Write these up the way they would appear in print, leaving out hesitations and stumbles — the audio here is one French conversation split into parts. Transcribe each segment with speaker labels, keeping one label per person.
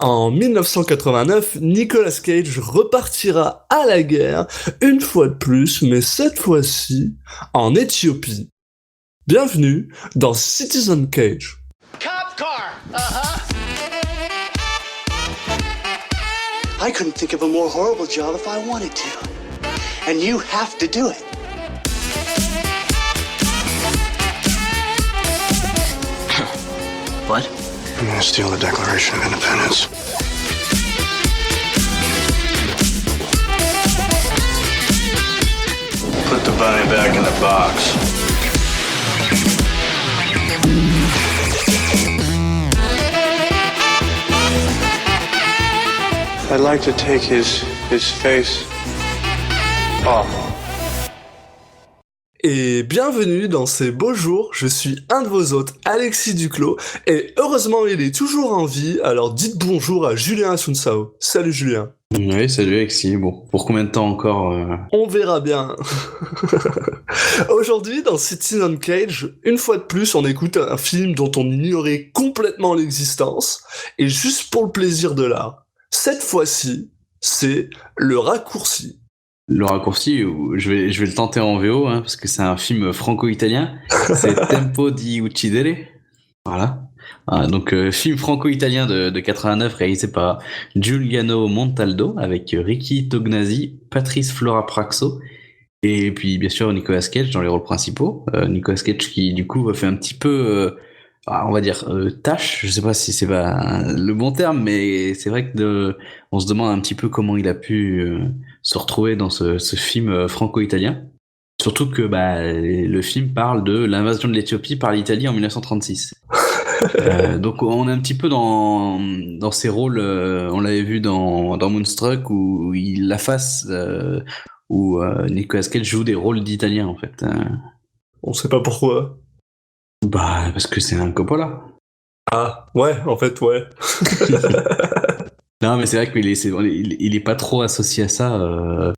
Speaker 1: En 1989, Nicolas Cage repartira à la guerre, une fois de plus, mais cette fois-ci en Éthiopie. Bienvenue dans Citizen Cage.
Speaker 2: Cop car! Uh-huh.
Speaker 3: I couldn't think of a more horrible job if I wanted to. And you have to do it.
Speaker 2: What?
Speaker 4: I'm gonna steal the Declaration of Independence. Put the bunny back in the box. I'd like to take his face off.
Speaker 1: Et bienvenue dans ces beaux jours, je suis un de vos hôtes, Alexis Duclos, et heureusement il est toujours en vie, alors dites bonjour à Julien Asunsao. Salut Julien.
Speaker 5: Oui, salut Alexis. Bon, pour combien de temps encore
Speaker 1: On verra bien. Aujourd'hui, dans Citizen Cage, une fois de plus, on écoute un film dont on ignorait complètement l'existence, et juste pour le plaisir de l'art. Cette fois-ci, c'est Le Raccourci.
Speaker 5: Le Raccourci, je vais le tenter en VO, hein, parce que c'est un film franco-italien. C'est Tempo di Uccidere. Voilà. Donc, film franco-italien de 89 réalisé par Giuliano Montaldo avec Ricky Tognazzi, Patrice Flora Praxo et puis bien sûr Nicolas Cage dans les rôles principaux. Nicolas Cage qui du coup fait un petit peu, on va dire tâche. Je sais pas si c'est pas le bon terme, mais c'est vrai que on se demande un petit peu comment il a pu se retrouver dans ce film franco-italien. Surtout que le film parle de l'invasion de l'Éthiopie par l'Italie en 1936. Donc on est un petit peu dans ses rôles. On l'avait vu dans Moonstruck où Nicolas Cage joue des rôles d'Italien en fait.
Speaker 1: On sait pas pourquoi.
Speaker 5: Parce que c'est un Coppola.
Speaker 1: Ah ouais, en fait ouais.
Speaker 5: Non mais c'est vrai qu'il est pas trop associé à ça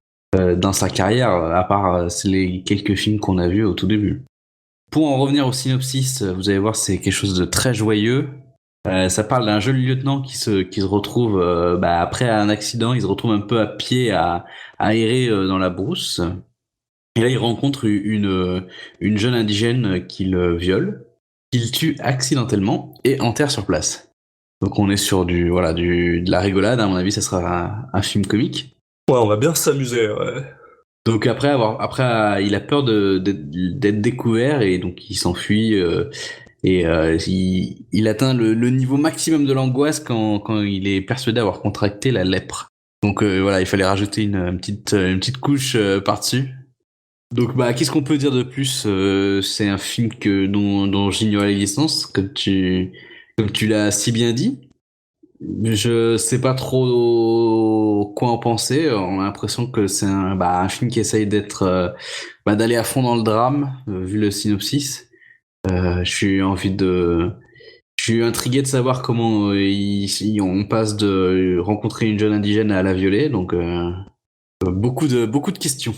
Speaker 5: dans sa carrière, à part les quelques films qu'on a vus au tout début. Pour en revenir au synopsis, vous allez voir, c'est quelque chose de très joyeux. Ça parle d'un jeune lieutenant qui se retrouve, après un accident, il se retrouve un peu à pied à errer dans la brousse. Et là, il rencontre une jeune indigène qu'il viole, qu'il tue accidentellement et enterre sur place. Donc on est sur de la rigolade. À mon avis, ça sera un film comique.
Speaker 1: Ouais, on va bien s'amuser, ouais.
Speaker 5: Donc après, il a peur d'être découvert et donc il s'enfuit il atteint le niveau maximum de l'angoisse quand il est persuadé d'avoir contracté la lèpre. Donc il fallait rajouter une petite couche par-dessus. Donc qu'est-ce qu'on peut dire de plus? C'est un film dont j'ignorais l'existence, comme tu l'as si bien dit. Je sais pas trop quoi en penser. On a l'impression que c'est un film qui essaye d'aller à fond dans le drame, vu le synopsis. Je suis intrigué de savoir comment on passe de rencontrer une jeune indigène à la violer. Donc beaucoup de questions.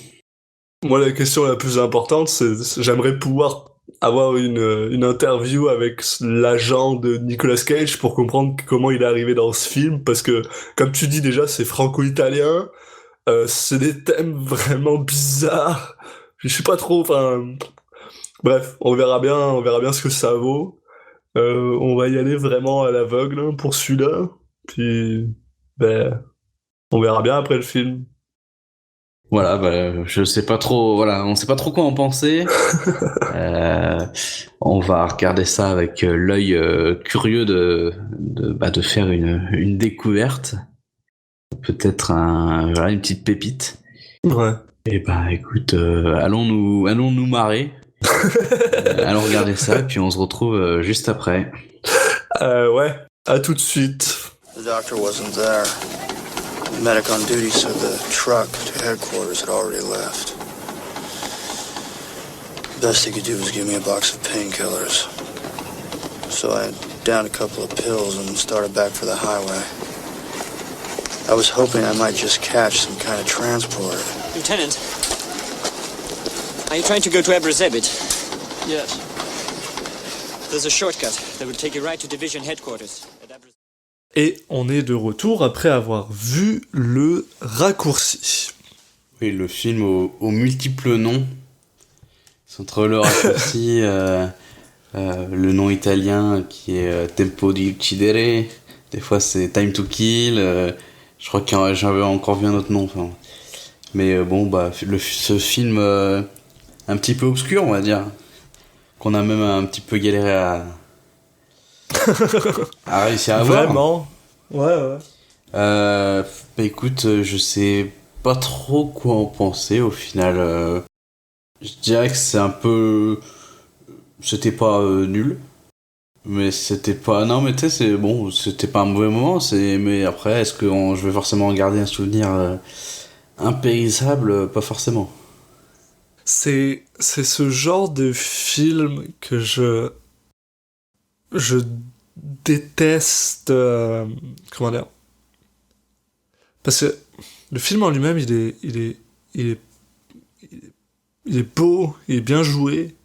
Speaker 1: Moi, la question la plus importante, c'est j'aimerais pouvoir avoir une interview avec l'agent de Nicolas Cage pour comprendre comment il est arrivé dans ce film, parce que, comme tu dis déjà, c'est franco-italien, c'est des thèmes vraiment bizarres, je sais pas trop, bref, on verra bien ce que ça vaut, on va y aller vraiment à l'aveugle hein, pour celui-là, puis, on verra bien après le film.
Speaker 5: Voilà, je sais pas trop, on sait pas trop quoi en penser. On va regarder ça avec l'œil curieux de faire une découverte. Peut-être une petite pépite.
Speaker 1: Ouais.
Speaker 5: Et écoute, allons nous marrer. Allons regarder ça, et puis on se retrouve juste après.
Speaker 1: Ouais, à tout de suite.
Speaker 4: The doctor wasn't there. The medic on duty said the truck to headquarters had already left. The best he could do was give me a box of painkillers. So I downed a couple of pills and started back for the highway. I was hoping I might just catch some kind of transport.
Speaker 2: Lieutenant, are you trying to go to Ebrazebit?
Speaker 6: Yes.
Speaker 2: There's a shortcut that will take you right to division headquarters.
Speaker 1: Et on est de retour après avoir vu le raccourci.
Speaker 5: Oui, le film aux multiples noms. C'est entre le raccourci, le nom italien qui est Tempo di Uccidere. Des fois c'est Time to Kill. Je crois que j'avais encore vu un autre nom. Enfin. Mais bon, bah, ce film un petit peu obscur, on va dire. Qu'on a même un petit peu galéré à réussir à voir.
Speaker 1: Vraiment. Ouais.
Speaker 5: Bah écoute, je sais pas trop quoi en penser au final. Je dirais que c'est un peu... C'était pas nul. Mais c'était pas... Non mais tu sais, c'est bon, c'était pas un mauvais moment. Mais après, est-ce que je vais forcément garder un souvenir impérissable? Pas forcément.
Speaker 1: C'est ce genre de film que je déteste. Comment dire? Parce que le film en lui-même, il est beau, il est bien joué,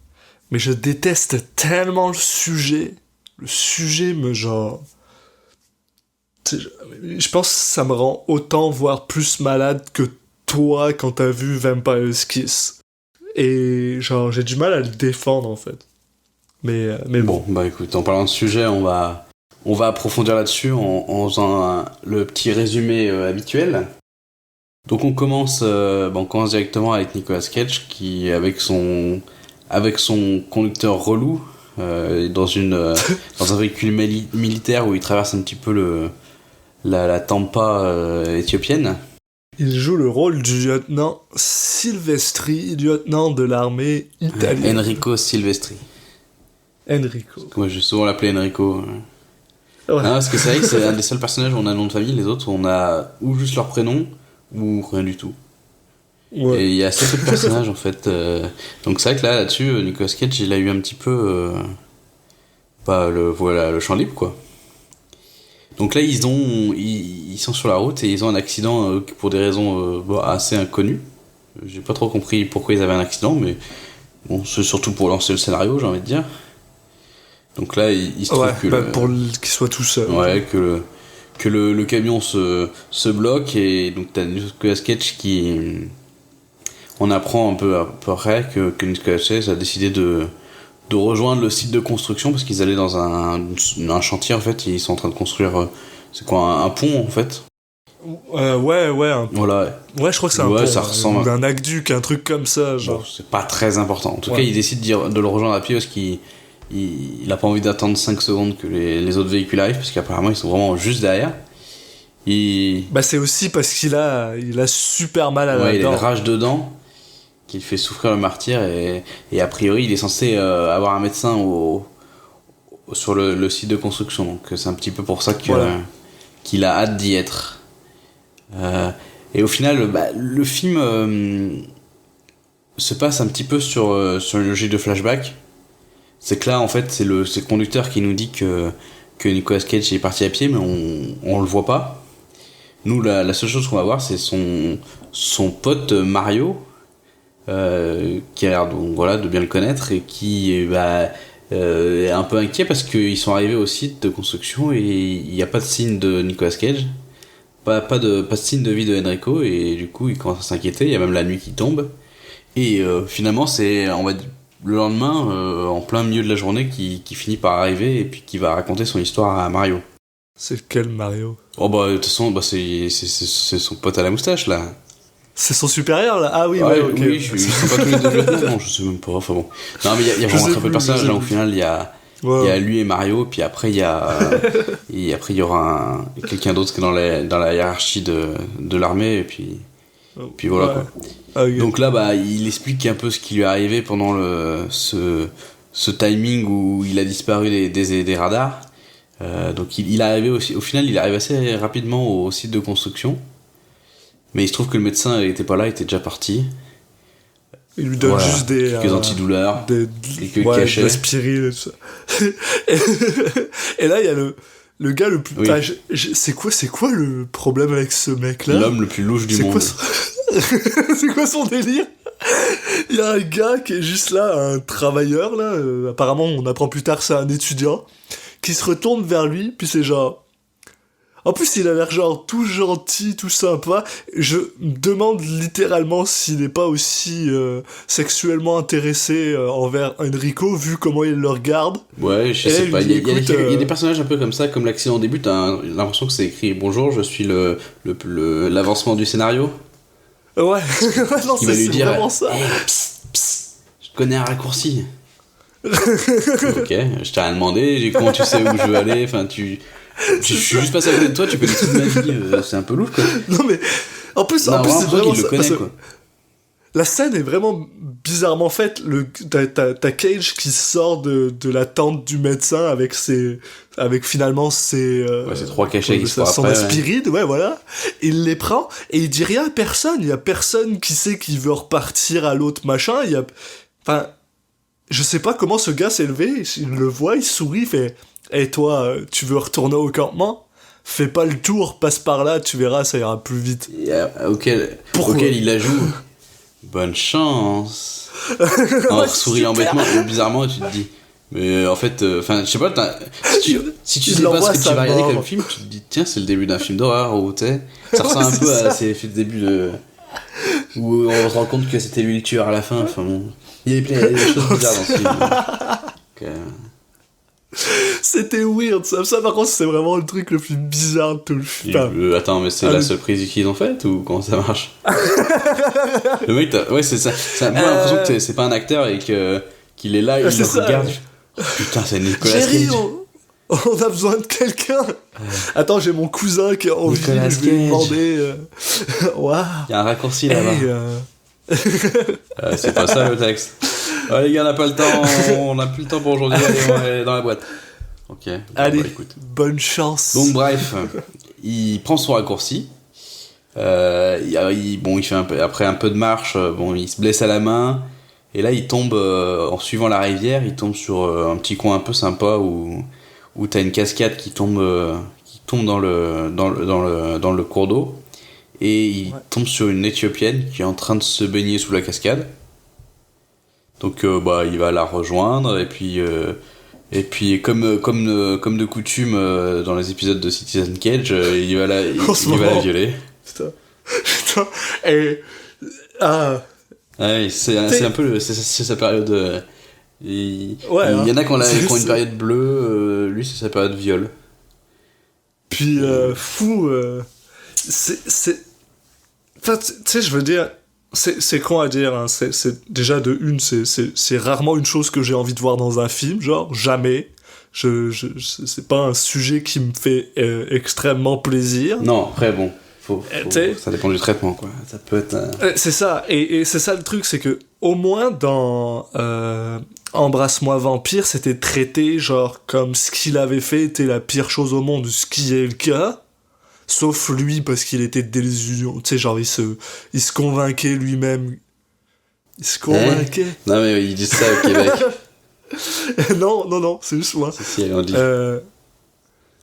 Speaker 1: mais je déteste tellement le sujet. Le sujet me genre... Je pense que ça me rend autant, voire plus malade que toi quand t'as vu Vampire's Kiss. Et genre, j'ai du mal à le défendre en fait. Mais
Speaker 5: Bon, bah écoute, en parlant de sujet, on va approfondir là-dessus en faisant le petit résumé habituel. Donc on commence directement avec Nicolas Cage qui, avec son conducteur relou, dans un véhicule militaire où il traverse un petit peu la Tampa éthiopienne.
Speaker 1: il joue le rôle du lieutenant Silvestri, lieutenant de l'armée italienne.
Speaker 5: Enrico Silvestri.
Speaker 1: Enrico.
Speaker 5: Moi, j'ai souvent l'appelé Enrico.
Speaker 1: Ouais.
Speaker 5: Non, parce que c'est vrai que c'est un des seuls personnages où on a un nom de famille, les autres on a ou juste leur prénom ou rien du tout.
Speaker 1: Ouais.
Speaker 5: Et il y a assez peu de personnages en fait. Donc c'est vrai que là-dessus, Nicolas Cage il a eu un petit peu le champ libre quoi. Donc là ils sont sur la route et ils ont un accident pour des raisons assez inconnues. J'ai pas trop compris pourquoi ils avaient un accident, mais bon, c'est surtout pour lancer le scénario, j'ai envie de dire. Donc là, il se trouve
Speaker 1: pour qu'il soit tout seul.
Speaker 5: Ouais, que le camion se bloque et donc t'as Nicolas Cage qui... On apprend un peu après que Nicolas Cage a décidé de rejoindre le site de construction parce qu'ils allaient dans un chantier en fait, ils sont en train de construire... c'est quoi, un pont en fait?
Speaker 1: Ouais, un pont.
Speaker 5: Voilà.
Speaker 1: Ouais, je crois que c'est un pont.
Speaker 5: Ça ressemble
Speaker 1: un aqueduc, un truc comme ça, genre.
Speaker 5: Bon, c'est pas très important. En tout cas, il décide de le rejoindre à pied parce qu'il a pas envie d'attendre 5 secondes que les autres véhicules arrivent parce qu'apparemment ils sont vraiment juste derrière.
Speaker 1: Bah c'est aussi parce qu'il a super mal à la dent.
Speaker 5: Il a une rage dedans qui le fait souffrir le martyr et a priori il est censé avoir un médecin sur le site de construction, donc c'est un petit peu pour ça qu'il a hâte d'y être. Et au final, le film se passe un petit peu sur une logique de flashback. C'est que là, en fait, c'est le conducteur qui nous dit que Nicolas Cage est parti à pied, mais on le voit pas. Nous, la seule chose qu'on va voir, c'est son pote Mario, qui a l'air de bien le connaître et qui est un peu inquiet parce qu'ils sont arrivés au site de construction et il n'y a pas de signe de Nicolas Cage, pas de signe de vie de Enrico, et du coup, il commence à s'inquiéter. Il y a même la nuit qui tombe et finalement, c'est, on va dire, le lendemain, en plein milieu de la journée, qui finit par arriver et puis qui va raconter son histoire à Mario.
Speaker 1: C'est lequel, Mario?
Speaker 5: Oh de toute façon, c'est son pote à la moustache, là.
Speaker 1: C'est son supérieur, là? Ah oui,
Speaker 5: ouais,
Speaker 1: ok.
Speaker 5: Oui, je sais pas tous les deux. Non, je sais même pas, enfin bon. Non, mais il y a vraiment très peu de personnages, là, au final, il y a lui et Mario, puis après, il y aura quelqu'un d'autre qui est dans la hiérarchie de l'armée, et puis voilà, quoi. Okay. Donc là, il explique un peu ce qui lui est arrivé pendant ce timing où il a disparu des radars. Donc il est arrivé aussi, au final, il arrive assez rapidement au site de construction. Mais il se trouve que le médecin n'était pas là, il était déjà parti.
Speaker 1: Il lui donne juste
Speaker 5: quelques antidouleurs, quelques cachets.
Speaker 1: De l'aspirine et tout ça. Et là, il y a le gars le plus...
Speaker 5: Oui.
Speaker 1: C'est quoi le problème avec ce mec-là?
Speaker 5: L'homme le plus louche du monde.
Speaker 1: C'est quoi son délire? Il y a un gars qui est juste là, un travailleur, là. Apparemment, on apprend plus tard que c'est un étudiant, qui se retourne vers lui, puis c'est genre... En plus, il a l'air genre tout gentil, tout sympa. Je me demande littéralement s'il n'est pas aussi sexuellement intéressé envers Enrico, vu comment il le regarde.
Speaker 5: Ouais, je sais pas. Il y a des personnages un peu comme ça, comme l'accident au début, t'as l'impression que c'est écrit « Bonjour, je suis l'avancement du scénario ».
Speaker 1: Ouais, non,
Speaker 5: Il va lui dire
Speaker 1: vraiment ça.
Speaker 5: Hey, psst, psst, je connais un raccourci. Ok, je t'ai rien demandé, comment tu sais où je veux aller, enfin je suis juste passé à côté de toi, tu connais toute ma vie, c'est un peu louche quoi.
Speaker 1: Non mais, en plus c'est
Speaker 5: vraiment il le connaît quoi.
Speaker 1: La scène est vraiment bizarrement faite. T'as Cage qui sort de la tente du médecin avec finalement ses
Speaker 5: trois cachets qui se
Speaker 1: son aspirine, ouais voilà. Il les prend et il dit rien à personne. Il y a personne qui sait qu'il veut repartir à l'autre machin. Enfin, je sais pas comment ce gars s'est levé. Il le voit, il sourit, il fait hey, toi, tu veux retourner au campement? Fais pas le tour, passe par là, tu verras, ça ira plus vite.
Speaker 5: Auquel il ajoute bonne chance. En souriant bêtement, bizarrement, tu te dis. Mais en fait, je sais pas, si tu sais pas ce que tu vas regarder comme film, tu te dis, tiens, c'est le début d'un film d'horreur, ou tu sais, ça ressemble un peu à ces débuts de. Où on se rend compte que c'était lui le tueur à la fin, enfin bon. Il y a des choses bizarres dans ce film. Donc,
Speaker 1: c'était weird, ça par contre c'est vraiment le truc le plus bizarre de tout le film.
Speaker 5: Attends, mais c'est la seule prise qu'ils ont faite ou comment ça marche? Le mec, ouais, c'est ça. J'ai l'impression que c'est pas un acteur et qu'il est là, il le regarde. Oh, putain, c'est Nicolas Cage.
Speaker 1: On a besoin de quelqu'un. Attends, j'ai mon cousin qui a envie, je vais lui demander. Waouh.
Speaker 5: Il y a un raccourci là-bas. C'est pas ça le texte. Oh, les gars, on n'a pas le temps, on n'a plus le temps pour aujourd'hui, allez, on va aller dans la boîte. Ok.
Speaker 1: Allez, écoute. Bonne chance.
Speaker 5: Donc bref, il prend son raccourci. Il fait après un peu de marche, il se blesse à la main. Et là, il tombe, en suivant la rivière, il tombe sur un petit coin un peu sympa où t'as une cascade qui tombe dans le cours d'eau. Et il tombe sur une Éthiopienne qui est en train de se baigner sous la cascade. Donc il va la rejoindre et puis comme de coutume dans les épisodes de Citizen Cage, il va la violer.
Speaker 1: Putain. Et
Speaker 5: ouais, c'est un peu c'est sa période. Il y en a qui ont une période bleue, lui c'est sa période viol.
Speaker 1: Puis fou, c'est enfin tu sais, je veux dire, c'est con à dire, hein. C'est déjà de une, c'est rarement une chose que j'ai envie de voir dans un film, genre jamais. C'est pas un sujet qui me fait extrêmement plaisir.
Speaker 5: Non, après bon, ça dépend du traitement quoi. Ça peut être.
Speaker 1: C'est ça, et c'est ça le truc, c'est que au moins dans Embrasse-moi vampire, c'était traité genre comme ce qu'il avait fait était la pire chose au monde, ce qui est le cas. Sauf lui, parce qu'il était désillusion. Tu sais, genre, il se convainquait lui-même. Il se convainquait.
Speaker 5: Non, mais il dit ça au Québec.
Speaker 1: non, c'est juste moi.
Speaker 5: Si, elle en dit.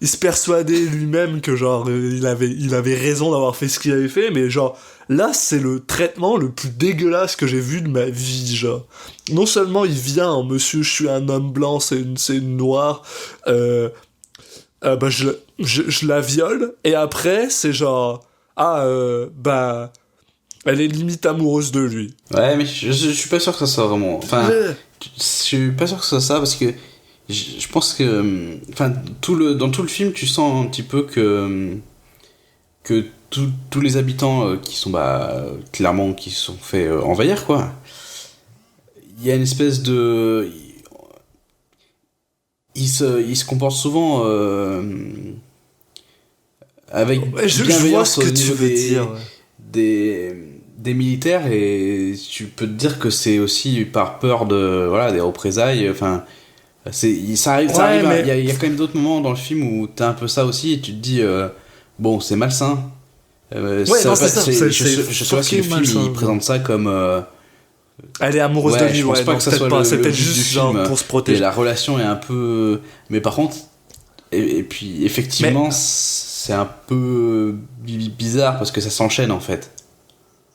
Speaker 1: Il se persuadait lui-même que, genre, il avait raison d'avoir fait ce qu'il avait fait, mais, genre, là, c'est le traitement le plus dégueulasse que j'ai vu de ma vie, genre. Non seulement il vient en monsieur, je suis un homme blanc, c'est une noire, je la viole, et après, c'est genre, elle est limite amoureuse de lui.
Speaker 5: Ouais, mais je suis pas sûr que ça soit vraiment... Enfin, je suis pas sûr que ce soit ça, parce que je pense que... Enfin, dans tout le film, tu sens un petit peu que tous les habitants qui sont, clairement, qui se sont fait envahir, quoi. Il y a une espèce de... Ils se comportent souvent avec bienveillance au niveau des militaires, et tu peux te dire que c'est aussi par peur des représailles. Enfin, ça arrive. Il y a quand même d'autres moments dans le film où t'as un peu ça aussi, et tu te dis bon, c'est malsain.
Speaker 1: C'est ça.
Speaker 5: Je sais pas si le film il présente ça comme
Speaker 1: elle est amoureuse de lui,
Speaker 5: je pense pas que ça soit
Speaker 1: c'est
Speaker 5: le
Speaker 1: peut-être
Speaker 5: but
Speaker 1: juste
Speaker 5: du
Speaker 1: genre
Speaker 5: film,
Speaker 1: pour se protéger.
Speaker 5: et la relation est un peu, mais par contre et puis effectivement c'est un peu bizarre parce que ça s'enchaîne en fait.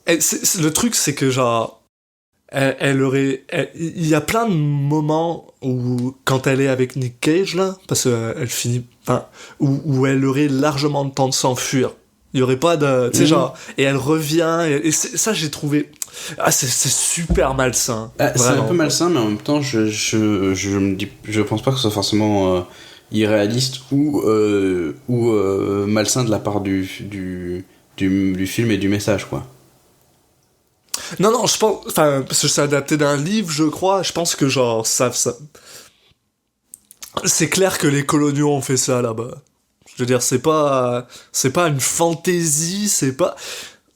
Speaker 1: Le truc c'est que genre il y a plein de moments où, quand elle est avec Nick Cage, là, parce qu'elle finit, enfin, où elle aurait largement le temps de s'enfuir. Il y aurait pas de, tu sais, genre, et elle revient, et ça, j'ai trouvé, c'est super malsain.
Speaker 5: C'est un peu malsain, mais en même temps, je me dis, je pense pas que ce soit forcément irréaliste ou malsain de la part du film et du message, quoi.
Speaker 1: Non, je pense, enfin, parce que c'est adapté d'un livre, je crois, je pense que genre, ça, c'est clair que les coloniaux ont fait ça là-bas. Je veux dire, c'est pas une fantaisie, c'est pas,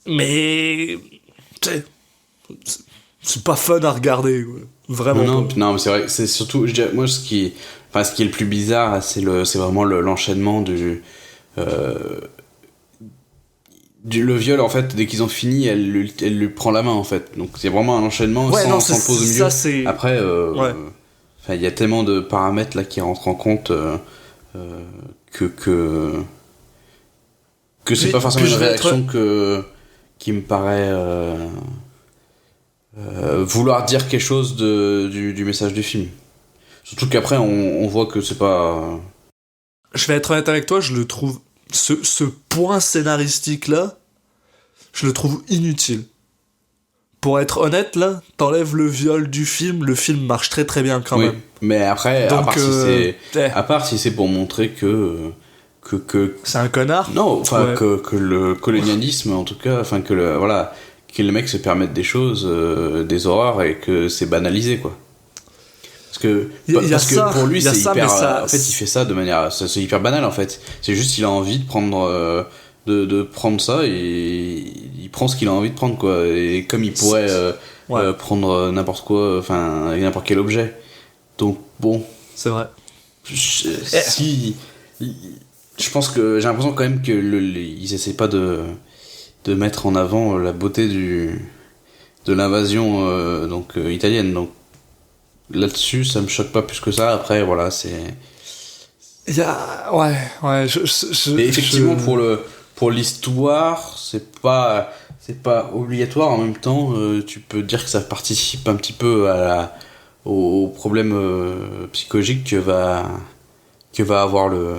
Speaker 1: mais, tu sais, c'est pas fun à regarder, quoi. Vraiment.
Speaker 5: Non, mais c'est vrai, c'est surtout, je dirais, moi, ce qui est le plus bizarre, c'est vraiment l'enchaînement le viol, en fait, dès qu'ils ont fini, elle lui prend la main, en fait. Donc c'est vraiment un enchaînement sans pause au milieu.
Speaker 1: Ça,
Speaker 5: après, il y a tellement de paramètres là qui rentrent en compte que c'est pas forcément une réaction qui me paraît vouloir dire quelque chose du message du film. Surtout qu'après, on voit que c'est pas...
Speaker 1: Je vais être honnête avec toi, je le trouve... Ce point scénaristique-là, je le trouve inutile. Pour être honnête, là, t'enlèves le viol du film, le film marche très très bien quand même.
Speaker 5: Mais après,
Speaker 1: donc,
Speaker 5: à part si c'est pour montrer que
Speaker 1: c'est un connard.
Speaker 5: Non, enfin que le colonialisme, en tout cas, enfin que le mec se permette des choses, des horreurs, et que c'est banalisé, quoi. Parce que pour lui, c'est hyper. En fait, il fait ça de manière. C'est hyper banal, en fait. C'est juste qu'il a envie de prendre. De prendre ça, et il prend ce qu'il a envie de prendre, quoi. Et comme il pourrait prendre n'importe quoi, enfin, n'importe quel objet. Donc, bon.
Speaker 1: C'est vrai.
Speaker 5: Je pense que. J'ai l'impression quand même qu'ils essaient pas de mettre en avant la beauté de l'invasion italienne. Donc, là-dessus, ça me choque pas plus que ça. Après, voilà, c'est...
Speaker 1: Mais
Speaker 5: effectivement, pour l'histoire, c'est pas obligatoire. En même temps, tu peux dire que ça participe un petit peu au problème psychologique que va avoir le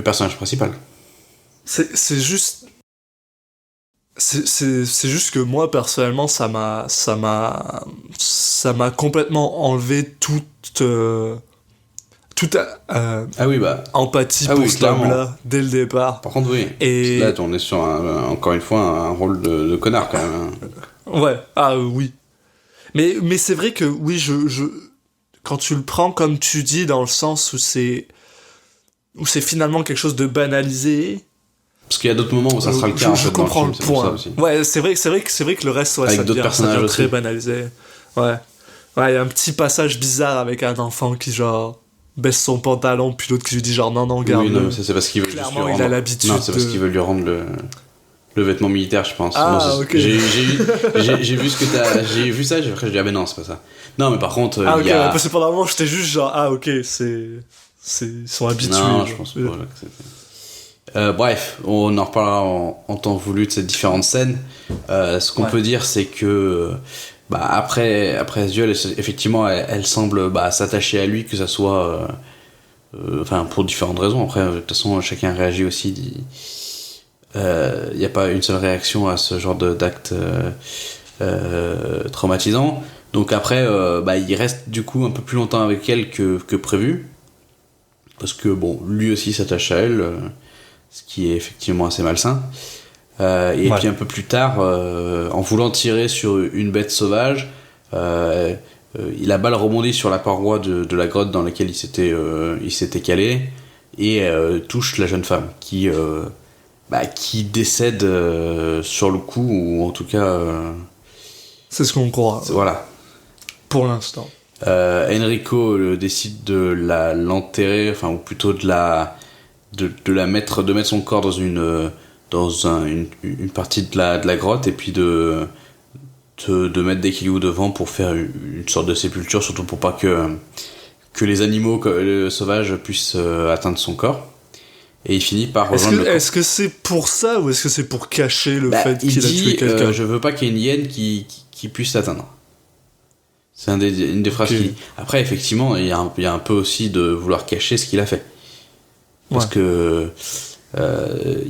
Speaker 5: personnage principal.
Speaker 1: C'est juste que moi personnellement ça m'a complètement enlevé toute empathie pour cet homme-là dès le départ.
Speaker 5: Par contre, oui. Et là, on est sur encore une fois un rôle de connard quand même.
Speaker 1: Ouais, oui. Mais c'est vrai que oui, quand tu le prends comme tu dis, dans le sens où c'est finalement quelque chose de banalisé.
Speaker 5: Parce qu'il y a d'autres moments où ça sera le cas.
Speaker 1: Je comprends le point. Ouais, c'est vrai que le reste, ça devient très banalisé. Ouais, il y a un petit passage bizarre avec un enfant qui genre baisse son pantalon, puis l'autre qui lui dit genre non, garde. Oui, non,
Speaker 5: c'est parce qu'il veut
Speaker 1: clairement, juste lui rendre... il a l'habitude.
Speaker 5: Non, c'est parce qu'il veut lui rendre le vêtement militaire, je pense.
Speaker 1: Ok.
Speaker 5: J'ai vu ce que t'as. J'ai vu ça, après je dis mais non, c'est pas ça. Non, mais par contre,
Speaker 1: ok, parce que pendant un moment j'étais juste genre ok, ils sont habitués.
Speaker 5: Non, je pense pas que c'était... bref, on en reparlera en temps voulu de ces différentes scènes. Ce qu'on peut dire, c'est que après ce duel, effectivement, elle semble s'attacher à lui, que ça soit pour différentes raisons. Après, de toute façon, chacun réagit aussi. Il n'y a pas une seule réaction à ce genre d'acte traumatisant. Donc après, il reste du coup un peu plus longtemps avec elle que prévu, parce que bon, lui aussi s'attache à elle. Ce qui est effectivement assez malsain. Puis un peu plus tard, en voulant tirer sur une bête sauvage, la balle rebondit sur la paroi de la grotte dans laquelle il s'était calé, et touche la jeune femme qui décède sur le coup, ou en tout cas...
Speaker 1: c'est ce qu'on croit.
Speaker 5: Voilà.
Speaker 1: Pour l'instant.
Speaker 5: Enrico décide de l'enterrer, enfin, ou plutôt de mettre son corps dans une partie de la grotte, et puis de mettre des cailloux devant pour faire une sorte de sépulture, surtout pour pas que les animaux sauvages puissent atteindre son corps. Et il finit par rejoindre le camp.
Speaker 1: Est-ce que c'est pour ça, ou est-ce que c'est pour cacher le fait qu'il a tué quelqu'un ?
Speaker 5: Je veux pas qu'il y ait une hyène qui puisse l'atteindre. C'est une des phrases
Speaker 1: Ok.
Speaker 5: qu'il dit. Après, effectivement, il y a un peu aussi de vouloir cacher ce qu'il a fait. Parce
Speaker 1: Ouais.
Speaker 5: que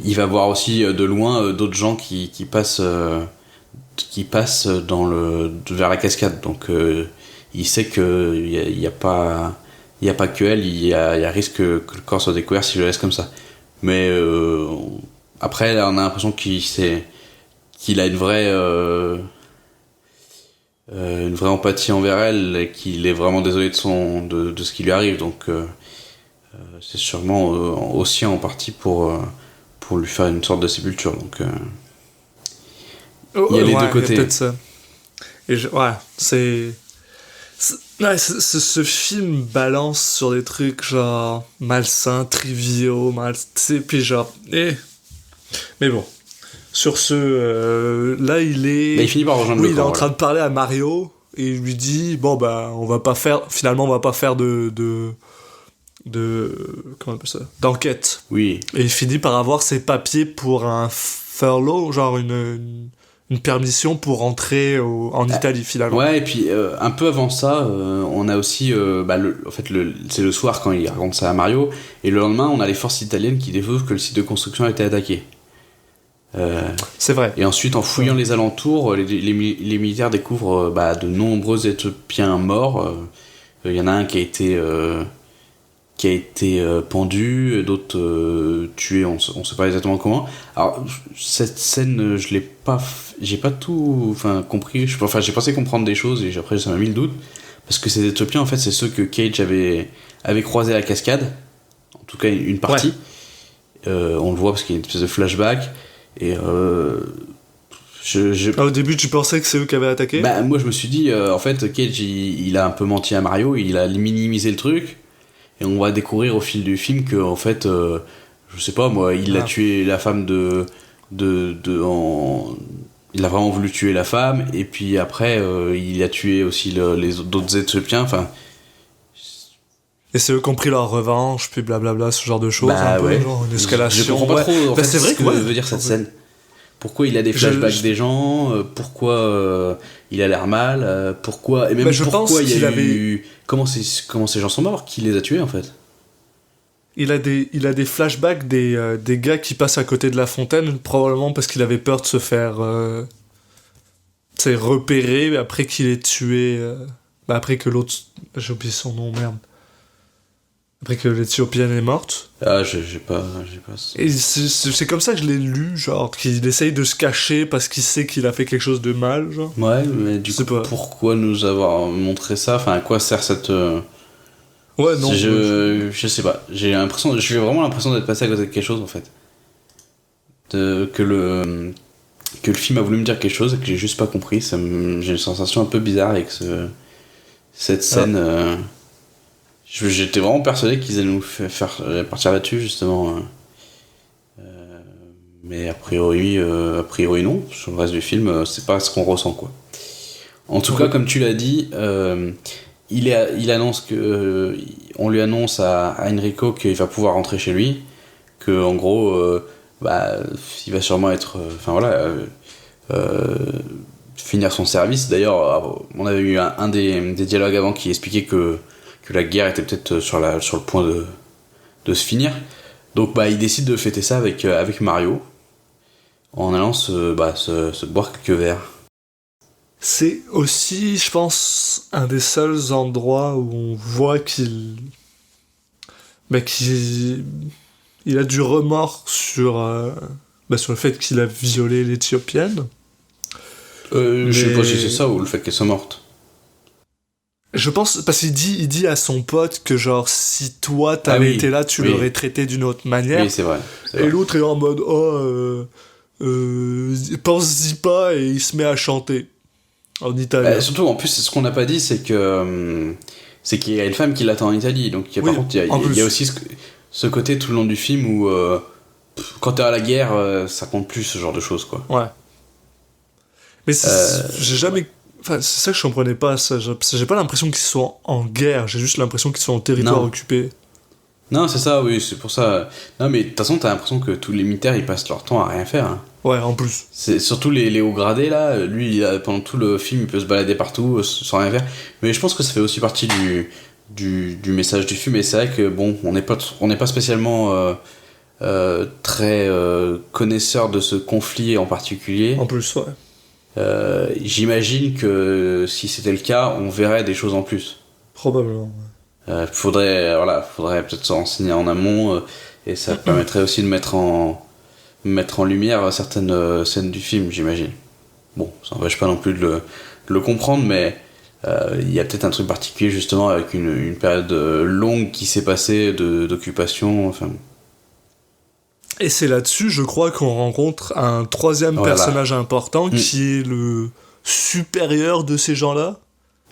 Speaker 5: il va voir aussi de loin d'autres gens qui passent vers la cascade. Donc il sait qu'il y a pas que elle, il y a risque que le corps soit découvert si je le laisse comme ça. Mais après, là, on a l'impression qu'il a une vraie empathie envers elle et qu'il est vraiment désolé de ce qui lui arrive. Donc c'est sûrement aussi en partie pour lui faire une sorte de sépulture. Donc il y a les deux côtés.
Speaker 1: Peut-être ça. Ouais, ce film balance sur des trucs genre malsains, triviaux, tu sais, puis genre, mais bon. Sur ce, là,
Speaker 5: il finit par rejoindre
Speaker 1: oui,
Speaker 5: le
Speaker 1: il est en
Speaker 5: camp,
Speaker 1: train de parler à Mario et il lui dit bon bah on va pas faire de comment on appelle ça, d'enquête.
Speaker 5: Oui.
Speaker 1: Et il finit par avoir ses papiers pour un furlough, genre une permission pour rentrer en Italie finalement.
Speaker 5: Ouais, et puis un peu avant ça, on a aussi, c'est le soir quand il raconte ça à Mario, et le lendemain, on a les forces italiennes qui découvrent que le site de construction a été attaqué.
Speaker 1: C'est vrai.
Speaker 5: Et ensuite, en fouillant les alentours, les militaires découvrent de nombreux Éthiopiens morts. Il y en a un qui a été pendu, d'autres tués, on sait pas exactement comment. Alors cette scène, j'ai pas tout compris. J'ai pensé comprendre des choses et après ça m'a mis le doute parce que ces Éthiopiens en fait c'est ceux que Cage avait croisé à la cascade, en tout cas une partie. Ouais. On le voit parce qu'il y a une espèce de flashback et
Speaker 1: au début tu pensais que c'est eux qui avaient attaqué?
Speaker 5: Moi je me suis dit en fait Cage il a un peu menti à Mario, il a minimisé le truc. Et on va découvrir au fil du film que en fait, je sais pas moi, il a tué la femme il a vraiment voulu tuer la femme et puis après il a tué aussi les d'autres Éthiopiens. Enfin.
Speaker 1: Et c'est eux qui ont pris leur revanche, puis blablabla, ce genre de choses, un peu, genre une escalation.
Speaker 5: Je comprends pas trop en fait,
Speaker 1: c'est vrai
Speaker 5: ce que veut dire cette scène. Pourquoi il a des flashbacks des gens, pourquoi il a l'air mal, pourquoi et même pourquoi il y a eu comment ces gens sont morts, qui les a tués en fait.
Speaker 1: Il a des flashbacks des gars qui passent à côté de la fontaine, probablement parce qu'il avait peur de se faire repérer après qu'il ait tué après que l'autre, j'ai oublié son nom, merde. Après que l'Éthiopienne est morte.
Speaker 5: Ah, j'ai pas.
Speaker 1: Et c'est comme ça que je l'ai lu, genre, qu'il essaye de se cacher parce qu'il sait qu'il a fait quelque chose de mal, genre.
Speaker 5: Ouais, mais du coup, pourquoi nous avoir montré ça? Enfin, à quoi sert cette.
Speaker 1: Ouais, non.
Speaker 5: Je sais pas. J'ai vraiment l'impression d'être passé à côté de quelque chose, en fait. Que le film a voulu me dire quelque chose et que j'ai juste pas compris. J'ai une sensation un peu bizarre avec cette scène. J'étais vraiment persuadé qu'ils allaient nous faire partir là-dessus justement, mais a priori non. Sur le reste du film, c'est pas ce qu'on ressent quoi. En tout cas, comme tu l'as dit, il annonce que on lui annonce à Enrico qu'il va pouvoir rentrer chez lui, que en gros, il va sûrement être, finir son service. D'ailleurs, on avait eu un des dialogues avant qui expliquait que la guerre était peut-être sur le point de se finir. Donc il décide de fêter ça avec Mario en allant se boire quelques verres.
Speaker 1: C'est aussi, je pense, un des seuls endroits où on voit qu'il a du remords sur le fait qu'il a violé l'Éthiopienne.
Speaker 5: Je sais pas si c'est ça ou le fait qu'elle soit morte.
Speaker 1: Je pense, parce qu'il dit à son pote que genre, si toi t'avais été là, tu l'aurais traité d'une autre manière.
Speaker 5: Oui, c'est vrai.
Speaker 1: Et l'autre est en mode, pense-y pas, et il se met à chanter. En italien.
Speaker 5: Surtout, en plus, ce qu'on n'a pas dit, c'est qu'il y a une femme qui l'attend en Italie. Donc, par contre, il y a aussi ce côté tout le long du film où, quand t'es à la guerre, ça compte plus, ce genre de choses, quoi.
Speaker 1: Ouais. Mais j'ai jamais... Enfin, c'est ça que je comprenais pas, ça. J'ai pas l'impression qu'ils sont en guerre, j'ai juste l'impression qu'ils sont en territoire occupé.
Speaker 5: Non, c'est ça, oui, c'est pour ça. Non, mais de toute façon, t'as l'impression que tous les militaires, ils passent leur temps à rien faire. Hein.
Speaker 1: Ouais, en plus.
Speaker 5: C'est surtout les hauts gradés, là. Lui, pendant tout le film, il peut se balader partout sans rien faire. Mais je pense que ça fait aussi partie du message du film. Et c'est vrai que, bon, on n'est pas spécialement très connaisseur de ce conflit en particulier.
Speaker 1: En plus, ouais.
Speaker 5: J'imagine que si c'était le cas, on verrait des choses en plus.
Speaker 1: Probablement.
Speaker 5: Faudrait peut-être se renseigner en amont et ça permettrait aussi de mettre en lumière certaines scènes du film, j'imagine. Bon, ça n'empêche pas non plus de le comprendre, mais il y a peut-être un truc particulier justement avec une période longue qui s'est passée d'occupation. Enfin.
Speaker 1: Et c'est là-dessus, je crois, qu'on rencontre un troisième personnage important qui est le supérieur de ces gens-là.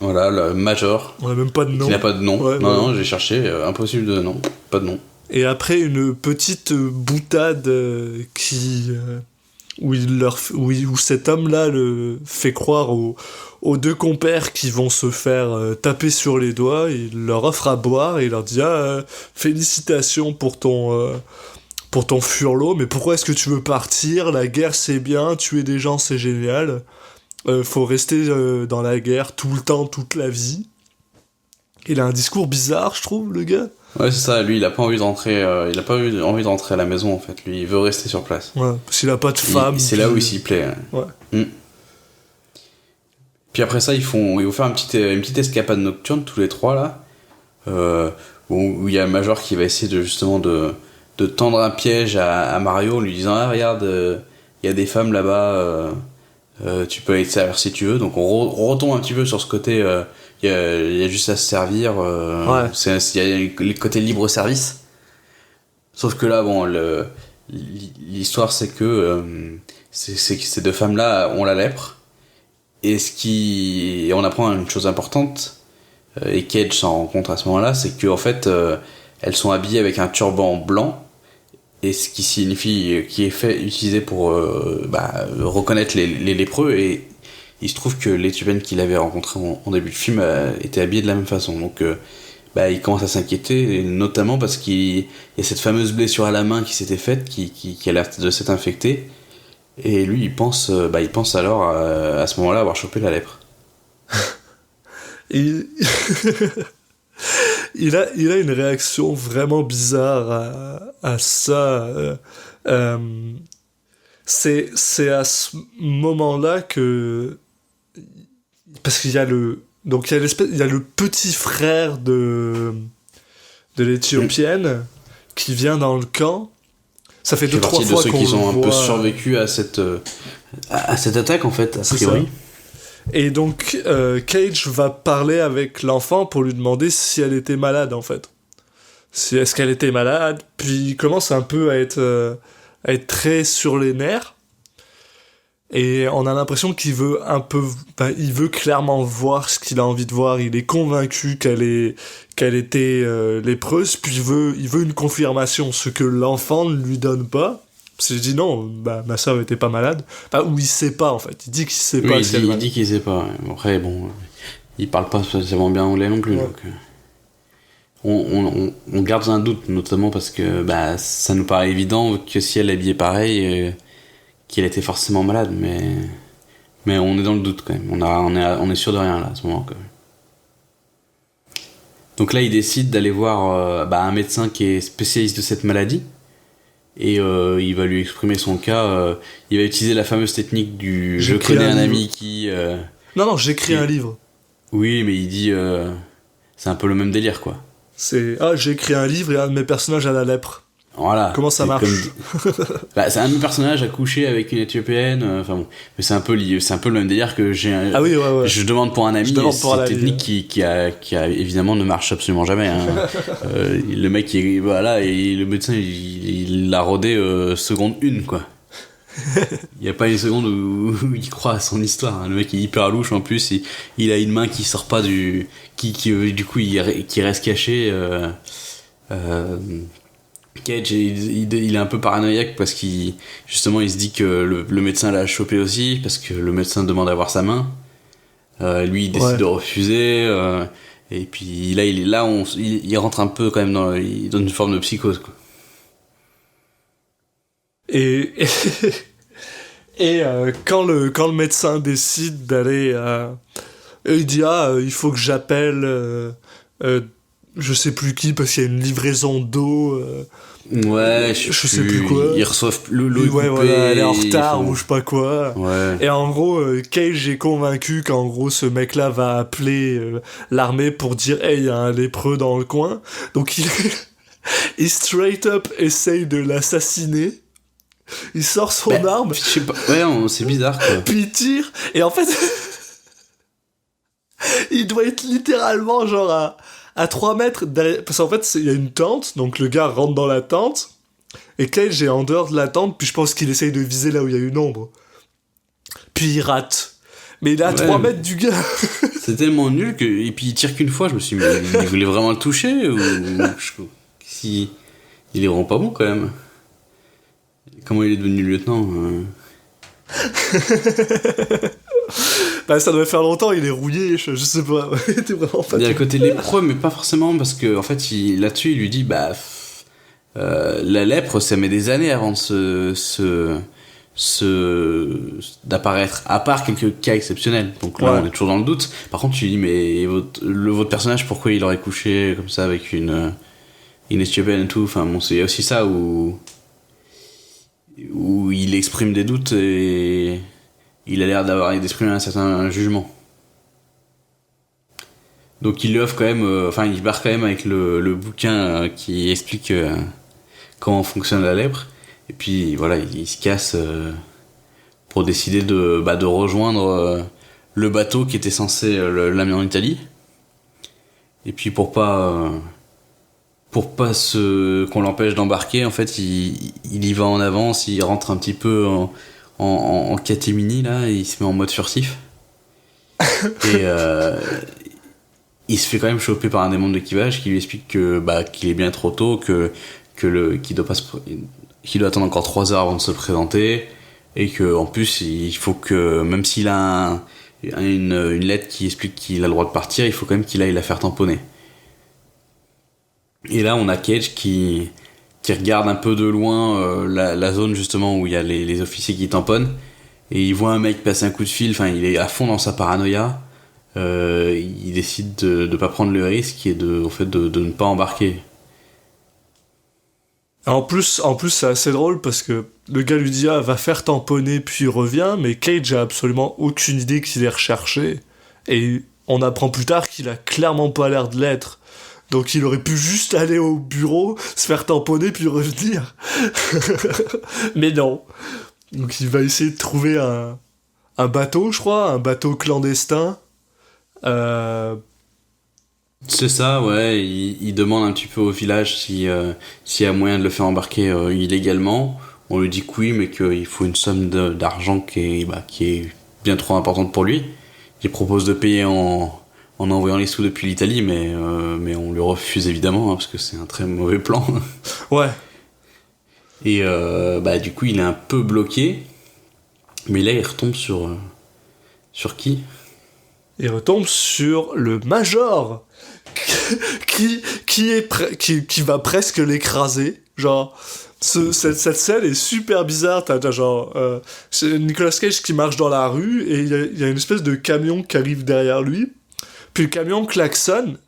Speaker 5: Voilà, le Major.
Speaker 1: On n'a même pas de nom.
Speaker 5: Il n'a pas de nom.
Speaker 1: Ouais,
Speaker 5: non, j'ai cherché, impossible de nom. Pas de nom.
Speaker 1: Et après une petite boutade où cet homme-là le fait croire aux deux compères qui vont se faire taper sur les doigts, il leur offre à boire et il leur dit félicitations pour ton furlough, mais pourquoi est-ce que tu veux partir? La guerre c'est bien, tuer des gens c'est génial. Faut rester dans la guerre tout le temps, toute la vie. Il a un discours bizarre, je trouve, le gars.
Speaker 5: Ouais, c'est ça. Lui, il a pas envie de rentrer. Il a pas envie de rentrer à la maison, en fait. Lui, il veut rester sur place.
Speaker 1: Ouais, parce qu'il a pas de femme.
Speaker 5: C'est là où il s'y plaît.
Speaker 1: Ouais.
Speaker 5: Puis après ça, ils vont faire une petite escapade nocturne tous les trois là, où il y a le Major qui va essayer de tendre un piège à Mario en lui disant regarde, il y a des femmes là-bas. Tu peux aller te servir si tu veux, donc on retombe un petit peu sur ce côté il y a juste à se servir,
Speaker 1: ouais.
Speaker 5: Il y a le côté libre service, sauf que là bon l'histoire c'est que ces deux femmes là ont la lèpre et on apprend une chose importante et Cage s'en rend compte à ce moment là, c'est que en fait elles sont habillées avec un turban blanc. Et ce qui signifie, qui est utilisé pour reconnaître les lépreux, et il se trouve que l'Éthiopienne qu'il avait rencontré en début de film était habillée de la même façon. Donc il commence à s'inquiéter, et notamment parce qu'il y a cette fameuse blessure à la main qui s'était faite, qui a l'air de s'être infectée, et lui il pense alors à ce moment-là avoir chopé la lèpre.
Speaker 1: Il a une réaction vraiment bizarre à ça. C'est à ce moment-là que... Parce qu'il y a le petit frère de l'Éthiopienne qui vient dans le camp. Ça fait 2-3 fois qu'on le voit.
Speaker 5: C'est ceux qui ont un peu survécu à cette attaque en fait, a priori.
Speaker 1: Et donc, Cage va parler avec l'enfant pour lui demander si elle était malade, en fait. Est-ce qu'elle était malade? Puis il commence un peu à être très sur les nerfs. Et on a l'impression qu'il veut il veut clairement voir ce qu'il a envie de voir. Il est convaincu qu'elle était lépreuse, puis il veut une confirmation, ce que l'enfant ne lui donne pas. Parce qu'il dit non, ma soeur était pas malade. Ou il sait pas en fait. Il dit qu'il sait pas.
Speaker 5: Il dit qu'il sait pas. Ouais. Après, bon, il parle pas spécialement bien anglais non plus. Ouais. Donc, on garde un doute, notamment parce que ça nous paraît évident que si elle est habillée pareil, qu'elle était forcément malade. Mais on est dans le doute quand même. On est sûr de rien là à ce moment quand même. Donc là, il décide d'aller voir un médecin qui est spécialiste de cette maladie. Et il va lui exprimer son cas. Il va utiliser la fameuse technique du je connais un ami qui...
Speaker 1: Non, j'écris un livre.
Speaker 5: Oui, mais il dit... c'est un peu le même délire, quoi.
Speaker 1: J'ai écrit un livre et un de mes personnages a la lèpre.
Speaker 5: Voilà.
Speaker 1: Comment ça marche?
Speaker 5: C'est un de mes personnages à coucher avec une Éthiopienne. Enfin bon, mais c'est un peu le même délire que j'ai.
Speaker 1: Oui, ouais.
Speaker 5: Je demande pour un ami. C'est une technique qui évidemment ne marche absolument jamais. Hein. Le mec, et le médecin, il l'a rodé seconde 1, quoi. Il y a pas une seconde où il croit à son histoire. Hein. Le mec est hyper louche en plus. Il a une main qui sort pas du coup qui reste cachée. Cage, il est un peu paranoïaque parce qu'il se dit que le médecin l'a chopé aussi parce que le médecin demande à voir sa main. Lui il décide de refuser Et puis là, il rentre un peu quand même dans une forme de psychose, quoi.
Speaker 1: Quand le médecin décide d'aller, il dit il faut que j'appelle, je sais plus qui parce qu'il y a une livraison d'eau.
Speaker 5: Ouais,
Speaker 1: je sais plus quoi.
Speaker 5: Ils reçoivent l'eau
Speaker 1: ouais, voilà, elle est en retard ou je sais pas quoi.
Speaker 5: Ouais.
Speaker 1: Et en gros, Cage est convaincu qu'en gros ce mec-là va appeler l'armée pour dire hey, il y a un lépreux dans le coin. Donc il straight up essaye de l'assassiner. Il sort son arme.
Speaker 5: Je sais pas. Ouais, c'est bizarre, quoi.
Speaker 1: Puis il tire. Et en fait, il doit être littéralement genre à 3 mètres derrière. Parce qu'en fait, il y a une tente. Donc le gars rentre dans la tente. Et Cage est en dehors de la tente. Puis je pense qu'il essaye de viser là où il y a une ombre. Puis il rate. Mais il est à 3 mètres du gars.
Speaker 5: C'est tellement nul que. Et puis il tire qu'une fois. Je me suis dit, mais il voulait vraiment le toucher ou. Si. Il est vraiment pas bon quand même. Comment il est devenu lieutenant
Speaker 1: Bah ça doit faire longtemps, il est rouillé, je sais pas. T'es vraiment pas.
Speaker 5: Il y a le côté lépreux, mais pas forcément, parce que en fait, là-dessus, il lui dit la lèpre, ça met des années avant de d'apparaître, à part quelques cas exceptionnels. Donc là, on est toujours dans le doute. Par contre, tu lui dis, mais votre personnage, pourquoi il aurait couché comme ça avec une Éthiopéenne et tout. Enfin bon, il y a aussi ça où il exprime des doutes et il a l'air d'exprimer un certain jugement. Donc il lui offre quand même, il barre quand même avec le bouquin qui explique comment fonctionne la lèpre. Et puis voilà, il se casse pour décider de rejoindre le bateau qui était censé l'amener en Italie. Et puis pour pas qu'on l'empêche d'embarquer, en fait, il y va en avance, il rentre un petit peu en catémini, là, et il se met en mode furtif. Et il se fait quand même choper par un des membres d'équipage qui lui explique qu'il est bien trop tôt, qu'il doit attendre encore 3 heures avant de se présenter, et que en plus, il faut que, même s'il a une lettre qui explique qu'il a le droit de partir, il faut quand même qu'il aille la faire tamponner. Et là, on a Cage qui regarde un peu de loin la zone justement où il y a les officiers qui tamponnent, et il voit un mec passer un coup de fil. Enfin, il est à fond dans sa paranoïa. Il décide de pas prendre le risque et de ne pas embarquer.
Speaker 1: En plus, c'est assez drôle parce que le gars lui dit va faire tamponner puis il revient, mais Cage a absolument aucune idée qu'il est recherché, et on apprend plus tard qu'il a clairement pas l'air de l'être. Donc il aurait pu juste aller au bureau, se faire tamponner puis revenir. Mais non. Donc il va essayer de trouver un bateau, je crois, un bateau clandestin.
Speaker 5: C'est ça, ouais. Il demande un petit peu au village s'il y a moyen de le faire embarquer illégalement. On lui dit que oui, mais qu'il faut une somme d'argent qui est bien trop importante pour lui. Il propose de payer en envoyant les sous depuis l'Italie, mais on lui refuse évidemment, parce que c'est un très mauvais plan.
Speaker 1: Ouais.
Speaker 5: Et du coup, il est un peu bloqué, mais là, il retombe sur qui ?
Speaker 1: Il retombe sur le Major, qui va presque l'écraser. Genre, cette scène est super bizarre. T'as genre c'est Nicolas Cage qui marche dans la rue et il y a une espèce de camion qui arrive derrière lui. Puis le camion klaxonne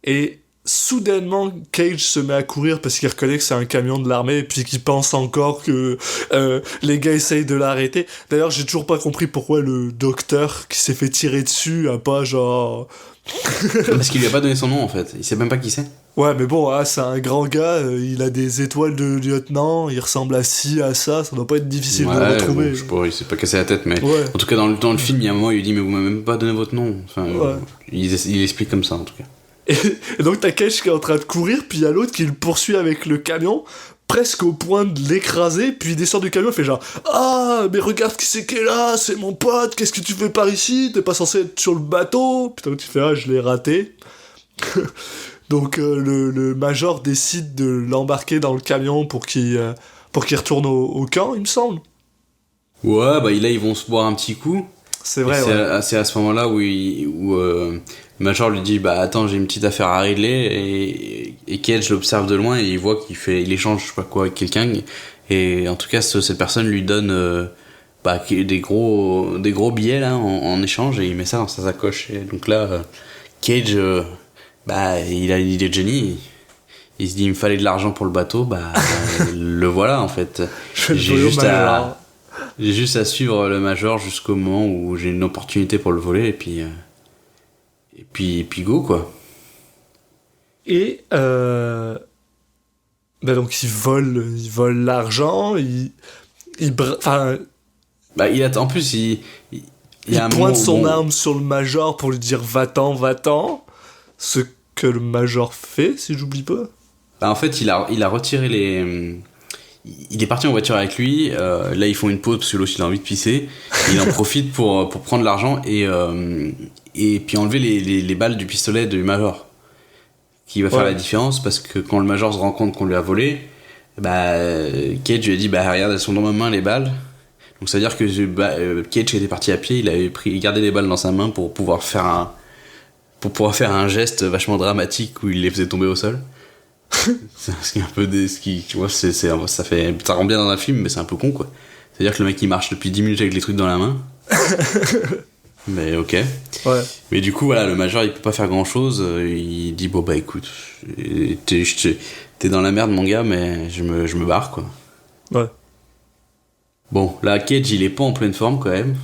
Speaker 1: et soudainement Cage se met à courir parce qu'il reconnaît que c'est un camion de l'armée et puis qu'il pense encore que les gars essayent de l'arrêter. D'ailleurs, j'ai toujours pas compris pourquoi le docteur qui s'est fait tirer dessus a pas genre...
Speaker 5: Parce qu'il lui a pas donné son nom en fait, il sait même pas qui c'est.
Speaker 1: Ouais, mais bon, c'est un grand gars, il a des étoiles de lieutenant, il ressemble à ça doit pas être difficile de le retrouver.
Speaker 5: Bon, je sais pas, il s'est pas cassé la tête, mais
Speaker 1: ouais.
Speaker 5: En tout cas dans le film, il y a un moment, il dit mais vous m'avez même pas donné votre nom. Enfin, il explique comme ça en tout cas.
Speaker 1: Et donc t'as Cage qui est en train de courir, puis il y a l'autre qui le poursuit avec le camion, presque au point de l'écraser, puis il descend du camion et fait genre « Ah, mais regarde qui c'est qui est là, c'est mon pote, qu'est-ce que tu fais par ici? T'es pas censé être sur le bateau ?» Putain, tu fais « Ah, je l'ai raté. » Donc le Major décide de l'embarquer dans le camion pour qu'il retourne au camp, il me semble.
Speaker 5: Ouais, là ils vont se boire un petit coup.
Speaker 1: C'est vrai,
Speaker 5: C'est
Speaker 1: ouais.
Speaker 5: c'est à ce moment-là où Major lui dit bah attends, j'ai une petite affaire à régler, et Cage l'observe de loin et il voit il échange je sais pas quoi avec quelqu'un, et en tout cas cette personne lui donne des gros billets là en échange, et il met ça dans sa sacoche. Et donc là Cage il a l'idée de génie. Il se dit il me fallait de l'argent pour le bateau, le voilà en fait.
Speaker 1: Je vais le
Speaker 5: J'ai
Speaker 1: voler au
Speaker 5: juste
Speaker 1: Major.
Speaker 5: j'ai juste à suivre le Major jusqu'au moment où j'ai une opportunité pour le voler, et puis go quoi.
Speaker 1: Et donc il vole l'argent, enfin
Speaker 5: En plus il y a un
Speaker 1: pointe
Speaker 5: moment
Speaker 1: son
Speaker 5: où-
Speaker 1: arme sur le Major pour lui dire va-t'en, ce que le Major fait, si j'oublie pas.
Speaker 5: En fait il a retiré il est parti en voiture avec lui, là ils font une pause parce que l'autre il a envie de pisser, il en profite pour prendre l'argent et puis enlever les balles du pistolet du Major, qui va faire
Speaker 1: Ouais.
Speaker 5: la différence, parce que quand le Major se rend compte qu'on lui a volé, Cage lui a dit regarde, elles sont dans ma main les balles. Donc c'est à dire que Cage qui était parti à pied, il gardait les balles dans sa main pour pouvoir faire un geste vachement dramatique où il les faisait tomber au sol. Ce qui est un peu tu vois, ça rend bien dans un film, mais c'est un peu con quoi. C'est à dire que le mec il marche depuis 10 minutes avec les trucs dans la main. Mais ok.
Speaker 1: Ouais.
Speaker 5: Mais du coup voilà, le Major il peut pas faire grand chose, il dit écoute, t'es dans la merde mon gars, mais je me barre quoi.
Speaker 1: Ouais.
Speaker 5: Bon, là Cage il est pas en pleine forme quand même,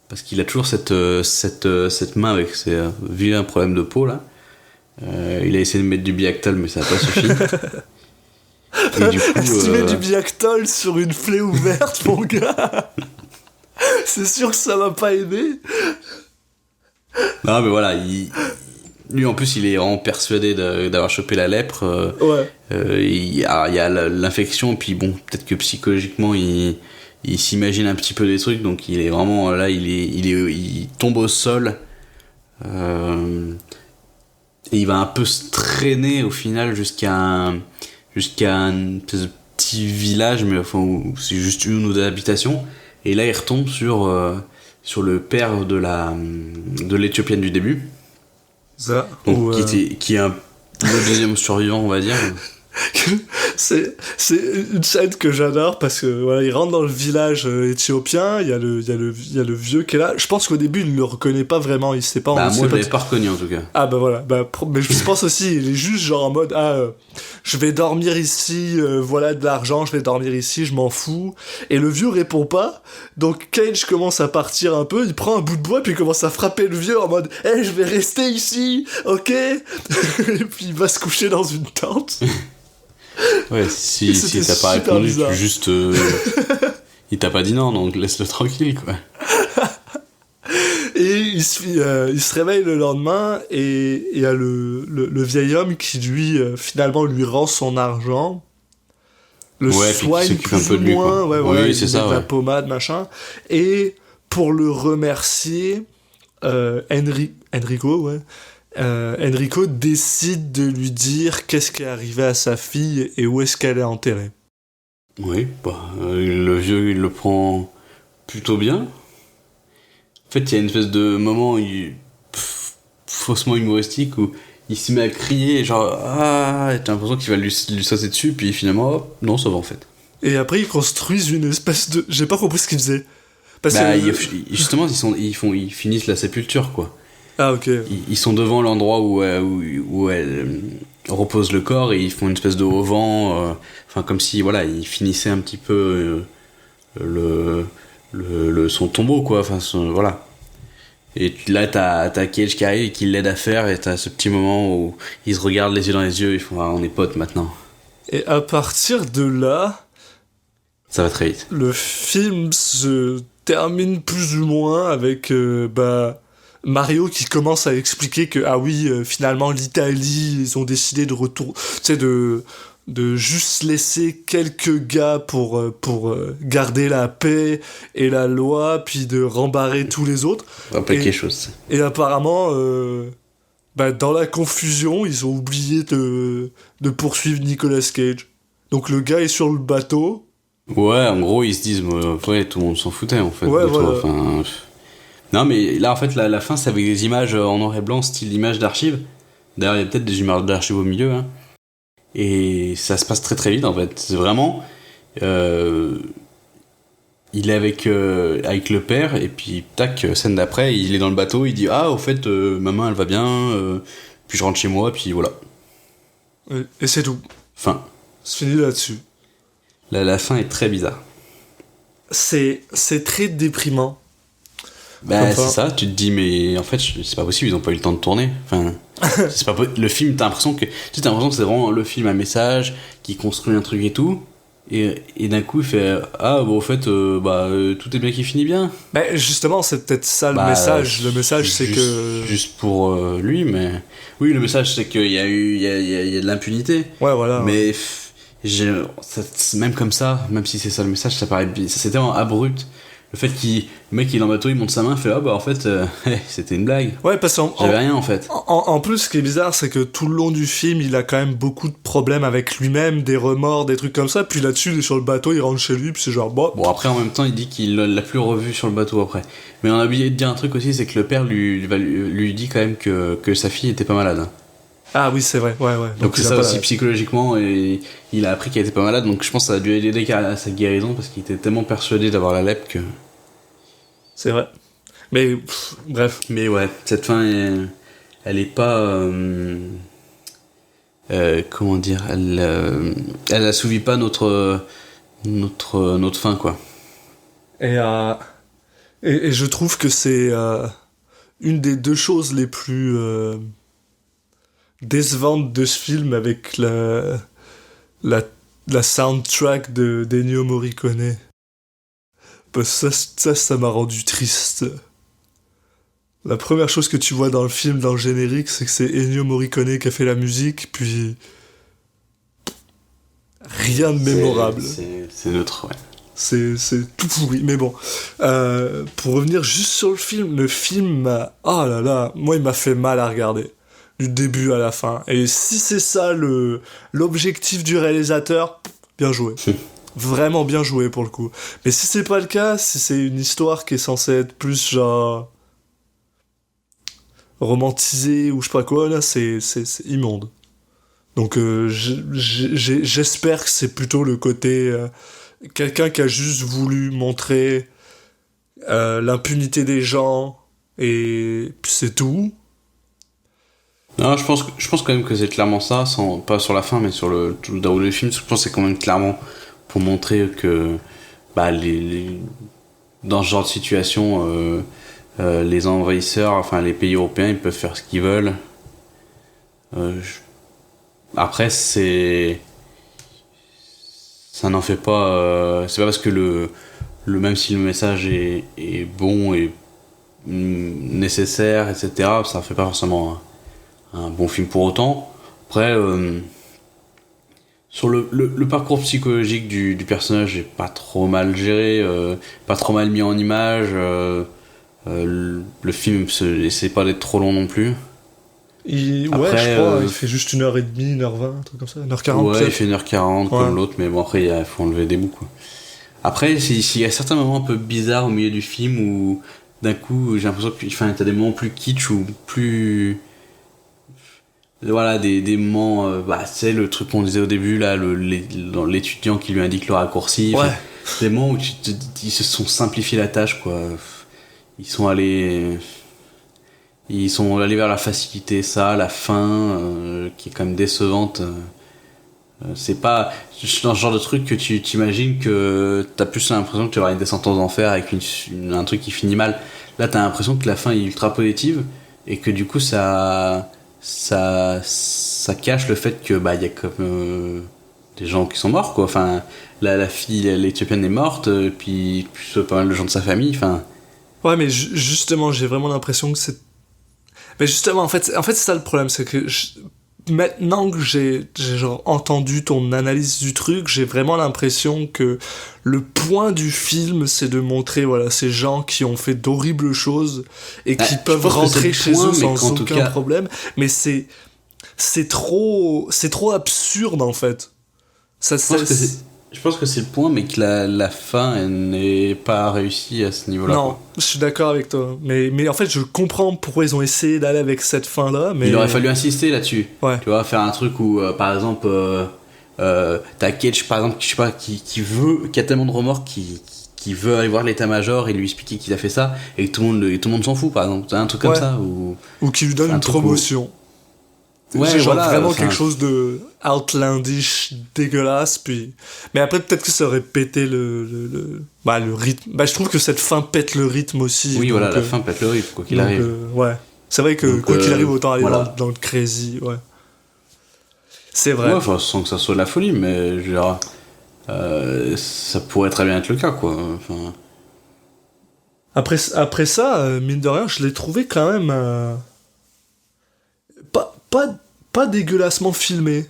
Speaker 5: parce qu'il a toujours cette main avec ses vilains problèmes de peau là. Il a essayé de mettre du Biactol, mais ça a pas suffi. Et du coup,
Speaker 1: Si tu mets du Biactol sur une plaie ouverte, mon gars, c'est sûr que ça va pas aider.
Speaker 5: non mais voilà, lui en plus il est vraiment persuadé d'avoir chopé la lèpre.
Speaker 1: Ouais.
Speaker 5: Il y a l'infection, et puis bon, peut-être que psychologiquement il s'imagine un petit peu des trucs, donc il est vraiment là, il tombe au sol. Et il va un peu se traîner au final jusqu'à un espèce de petit village, mais enfin où c'est juste une ou deux habitations, et là il retombe sur le père de l'Éthiopienne du début,
Speaker 1: Ça.
Speaker 5: donc qui est le deuxième survivant on va dire.
Speaker 1: C'est une scène que j'adore parce que voilà, il rentre dans le village éthiopien, il y a le vieux qui est là. Je pense qu'au début il ne le reconnaît pas vraiment, il sait pas.
Speaker 5: Moi
Speaker 1: sait
Speaker 5: je
Speaker 1: pas
Speaker 5: l'avais pas reconnu en tout cas.
Speaker 1: Ah bah voilà, mais je pense aussi, il est juste genre en mode je vais dormir ici, voilà de l'argent, je vais dormir ici, je m'en fous. Et le vieux répond pas, donc Cage commence à partir un peu, il prend un bout de bois puis il commence à frapper le vieux en mode je vais rester ici, ok. Et puis il va se coucher dans une tente.
Speaker 5: Ouais, si
Speaker 1: C'était
Speaker 5: t'as pas
Speaker 1: super
Speaker 5: répondu,
Speaker 1: bizarre.
Speaker 5: tu juste il t'a pas dit non, donc laisse-le tranquille quoi.
Speaker 1: Et il se réveille le lendemain et il y a le vieil homme qui lui finalement lui rend son argent, le
Speaker 5: Ouais, puis qui
Speaker 1: soigne
Speaker 5: s'occupe un
Speaker 1: plus
Speaker 5: peu
Speaker 1: ou
Speaker 5: de lui, quoi.
Speaker 1: moins, ouais,
Speaker 5: Oui,
Speaker 1: voilà, il
Speaker 5: c'est
Speaker 1: lui
Speaker 5: ça,
Speaker 1: met de la
Speaker 5: ouais.
Speaker 1: pommade machin, et pour le remercier Enrico décide de lui dire qu'est-ce qui est arrivé à sa fille et où est-ce qu'elle est enterrée.
Speaker 5: Oui, le vieux il le prend plutôt bien. En fait, il y a une espèce de moment faussement humoristique où il se met à crier, genre et t'as l'impression qu'il va lui sauter dessus, puis finalement, hop, non, ça va en fait.
Speaker 1: Et après ils construisent une espèce de... J'ai pas compris ce qu'ils faisaient. Parce
Speaker 5: Justement, ils finissent la sépulture, quoi.
Speaker 1: Ah ok.
Speaker 5: Ils sont devant l'endroit où elle repose le corps, et ils font une espèce de auvent, enfin comme si voilà, ils finissaient un petit peu son tombeau, quoi. Enfin voilà. Et là t'as Cage qui arrive et qui l'aide à faire, et t'as ce petit moment où ils se regardent les yeux dans les yeux, ils font on est potes maintenant.
Speaker 1: Et à partir de là,
Speaker 5: Ça va très vite.
Speaker 1: le film se termine plus ou moins avec Mario qui commence à expliquer que finalement l'Italie, ils ont décidé de retourner, tu sais, de juste laisser quelques gars pour garder la paix et la loi, puis de rembarrer tous les autres.
Speaker 5: Ça rappelle
Speaker 1: Et-
Speaker 5: quelque chose.
Speaker 1: Et apparemment, dans la confusion, ils ont oublié de poursuivre Nicolas Cage. Donc le gars est sur le bateau.
Speaker 5: Ouais, en gros, ils se disent, ouais, tout le monde s'en foutait, en fait.
Speaker 1: Ouais,
Speaker 5: de toi.
Speaker 1: voilà.
Speaker 5: Enfin, Non, mais là, en fait, la fin, c'est avec des images en noir et blanc, style images d'archives. D'ailleurs, il y a peut-être des images d'archives au milieu, hein. Et ça se passe très très vite, en fait. C'est vraiment... il est avec le père, et puis, tac, scène d'après, il est dans le bateau, il dit « Ah, au fait, maman, elle va bien, puis je rentre chez moi, puis voilà. »
Speaker 1: Et c'est tout.
Speaker 5: Fin.
Speaker 1: C'est fini là-dessus.
Speaker 5: La fin est très bizarre.
Speaker 1: C'est très déprimant.
Speaker 5: Bah,
Speaker 1: Enfin.
Speaker 5: c'est ça, tu te dis, mais en fait, c'est pas possible, ils ont pas eu le temps de tourner. Enfin, c'est pas le film, t'as l'impression que c'est vraiment le film, un message qui construit un truc et tout. Et d'un coup, il fait ah, bon, au fait, tout est bien qui finit bien.
Speaker 1: Ben justement, c'est peut-être ça le
Speaker 5: Bah,
Speaker 1: message. Le message, c'est que.
Speaker 5: Juste pour lui, mais. Oui, le message, c'est qu'il y a de l'impunité.
Speaker 1: Ouais, voilà.
Speaker 5: Mais même comme ça, même si c'est ça le message, ça paraît. C'est tellement abrupt. Le fait le mec il est en bateau, il monte sa main, fait ah bah en fait c'était une blague.
Speaker 1: Ouais, parce qu'en
Speaker 5: J'avais rien en fait.
Speaker 1: En plus, ce qui est bizarre, c'est que tout le long du film, il a quand même beaucoup de problèmes avec lui-même, des remords, des trucs comme ça. Puis là-dessus, il est sur le bateau, il rentre chez lui, puis c'est genre bon.
Speaker 5: Bon, après en même temps, il dit qu'il l'a plus revu sur le bateau après. Mais on a oublié de dire un truc aussi, c'est que le père lui dit quand même que sa fille était pas malade, hein.
Speaker 1: Ah oui, c'est vrai, ouais.
Speaker 5: Donc c'est
Speaker 1: il a
Speaker 5: ça
Speaker 1: pas
Speaker 5: aussi
Speaker 1: la-
Speaker 5: psychologiquement, et il a appris qu'elle était pas malade, donc je pense que ça a dû aider à sa guérison parce qu'il était tellement persuadé d'avoir la lèpre que.
Speaker 1: C'est vrai. Mais bref.
Speaker 5: Mais ouais, cette fin, elle est pas. Comment dire, elle assouvit pas notre fin, quoi.
Speaker 1: Et je trouve que c'est une des deux choses les plus décevantes de ce film avec la soundtrack d'Ennio Morricone. Parce que ça m'a rendu triste. La première chose que tu vois dans le film, dans le générique, c'est que c'est Ennio Morricone qui a fait la musique, puis rien de mémorable.
Speaker 5: C'est neutre, ouais.
Speaker 1: C'est tout pourri, mais bon. Pour revenir juste sur le film m'a... Oh là là, moi il m'a fait mal à regarder. Du début à la fin. Et si c'est ça l'objectif du réalisateur, bien joué. Vraiment bien joué pour le coup. Mais si c'est pas le cas, si c'est une histoire qui est censée être plus genre... romantisée ou je sais pas quoi, là c'est immonde. Donc j'espère que c'est plutôt le côté... quelqu'un qui a juste voulu montrer l'impunité des gens et puis c'est tout.
Speaker 5: Non, je pense quand même que c'est clairement ça, pas sur la fin, mais sur tout le déroulé du film. Je pense que c'est quand même clairement pour montrer que dans ce genre de situation, les envahisseurs, enfin les pays européens, ils peuvent faire ce qu'ils veulent. Après, ça n'en fait pas. C'est pas parce que même si le message est bon et nécessaire, etc., ça fait pas forcément un bon film pour autant. Après, sur le parcours psychologique du personnage est pas trop mal géré, pas trop mal mis en image. Le film essaie pas d'être trop long non plus.
Speaker 1: Ouais, je crois, il fait juste 1h30, 1h20, un truc comme ça, 1h40.
Speaker 5: Ouais, il fait 1h40 comme
Speaker 1: Ouais.
Speaker 5: l'autre, mais bon, après, il faut enlever des bouts, quoi. Après, il y a certains moments un peu bizarres au milieu du film où, d'un coup, j'ai l'impression que t'as des moments plus kitsch ou plus. Voilà, des moments. C'est le truc qu'on disait au début, là, l'étudiant qui lui indique le raccourci.
Speaker 1: Ouais.
Speaker 5: Des moments où ils se sont simplifiés la tâche, quoi. Ils sont allés vers la facilité, ça, la fin, qui est quand même décevante. C'est pas dans ce genre de truc que tu t'imagines que t'as plus l'impression que tu auras une descente aux enfers avec un truc qui finit mal. Là, t'as l'impression que la fin est ultra positive et que du coup, ça cache le fait que il y a comme des gens qui sont morts, quoi. Enfin, la fille, l'Éthiopienne est morte, puis plus pas mal de gens de sa famille. Enfin.
Speaker 1: Ouais, mais justement, j'ai vraiment l'impression que c'est... Mais justement, en fait c'est ça le problème, c'est que maintenant que j'ai genre entendu ton analyse du truc, j'ai vraiment l'impression que le point du film, c'est de montrer, voilà, ces gens qui ont fait d'horribles choses et qui peuvent
Speaker 5: pense que
Speaker 1: rentrer
Speaker 5: c'est le
Speaker 1: chez
Speaker 5: point,
Speaker 1: eux
Speaker 5: mais
Speaker 1: sans
Speaker 5: qu'en tout
Speaker 1: aucun
Speaker 5: cas-
Speaker 1: problème. Mais c'est trop absurde, en fait.
Speaker 5: Je pense que Je pense que c'est le point, mais que la fin elle n'est pas réussie à ce niveau-là.
Speaker 1: Non,
Speaker 5: Quoi.
Speaker 1: je suis d'accord avec toi. Mais en fait, je comprends pourquoi ils ont essayé d'aller avec cette fin-là. Mais...
Speaker 5: Il aurait fallu insister là-dessus.
Speaker 1: Ouais.
Speaker 5: Tu vois, faire un truc où, par exemple, t'as Cage, par exemple, je sais pas, qui a tellement de remords, qui veut aller voir l'état-major et lui expliquer qu'il a fait ça, et que tout le monde s'en fout, par exemple. Un truc comme
Speaker 1: Ouais.
Speaker 5: ça.
Speaker 1: Ou qui lui donne
Speaker 5: un
Speaker 1: une
Speaker 5: truc
Speaker 1: promotion.
Speaker 5: Ouais,
Speaker 1: C'est genre
Speaker 5: voilà,
Speaker 1: vraiment
Speaker 5: enfin,
Speaker 1: quelque chose de outlandish, dégueulasse, puis... Mais après, peut-être que ça aurait pété le rythme. Bah, je trouve que cette fin pète le rythme aussi.
Speaker 5: Oui,
Speaker 1: donc,
Speaker 5: voilà, la fin pète le rythme, quoi qu'il
Speaker 1: donc,
Speaker 5: arrive.
Speaker 1: ouais. C'est vrai que
Speaker 5: Donc,
Speaker 1: quoi qu'il arrive, autant aller
Speaker 5: voilà.
Speaker 1: dans le crazy, ouais. C'est vrai.
Speaker 5: Ouais, enfin, sans que ça soit de la folie, mais je veux dire, ça pourrait très bien être le cas, quoi. Enfin,
Speaker 1: Après ça, mine de rien, je l'ai trouvé quand même... pas dégueulassement filmé.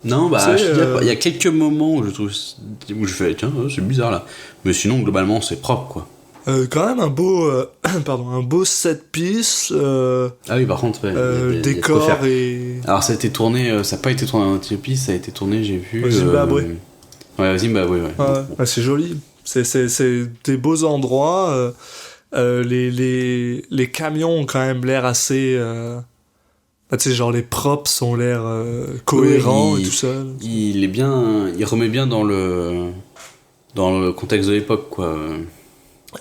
Speaker 5: non, bah,
Speaker 1: C'est,
Speaker 5: je veux dire, il y a quelques moments où je fais, tiens, c'est bizarre là. Mais sinon, globalement, c'est propre, quoi.
Speaker 1: Quand même un beau... un beau set piece,
Speaker 5: Ah oui, par contre, ouais, il y a de quoi
Speaker 1: décor
Speaker 5: faire.
Speaker 1: et...
Speaker 5: Alors, ça a été tourné, ça n'a pas été tourné en Éthiopie, ça a été tourné, j'ai vu.
Speaker 1: Au Zimbabwe.
Speaker 5: Ouais, au Zimbabwe, ouais.
Speaker 1: Ouais, c'est joli. C'est des beaux endroits. Les camions ont quand même l'air assez... tu sais, genre les props ont l'air cohérents
Speaker 5: Oui,
Speaker 1: et tout ça.
Speaker 5: Il est bien, il remet bien dans le contexte de l'époque, quoi.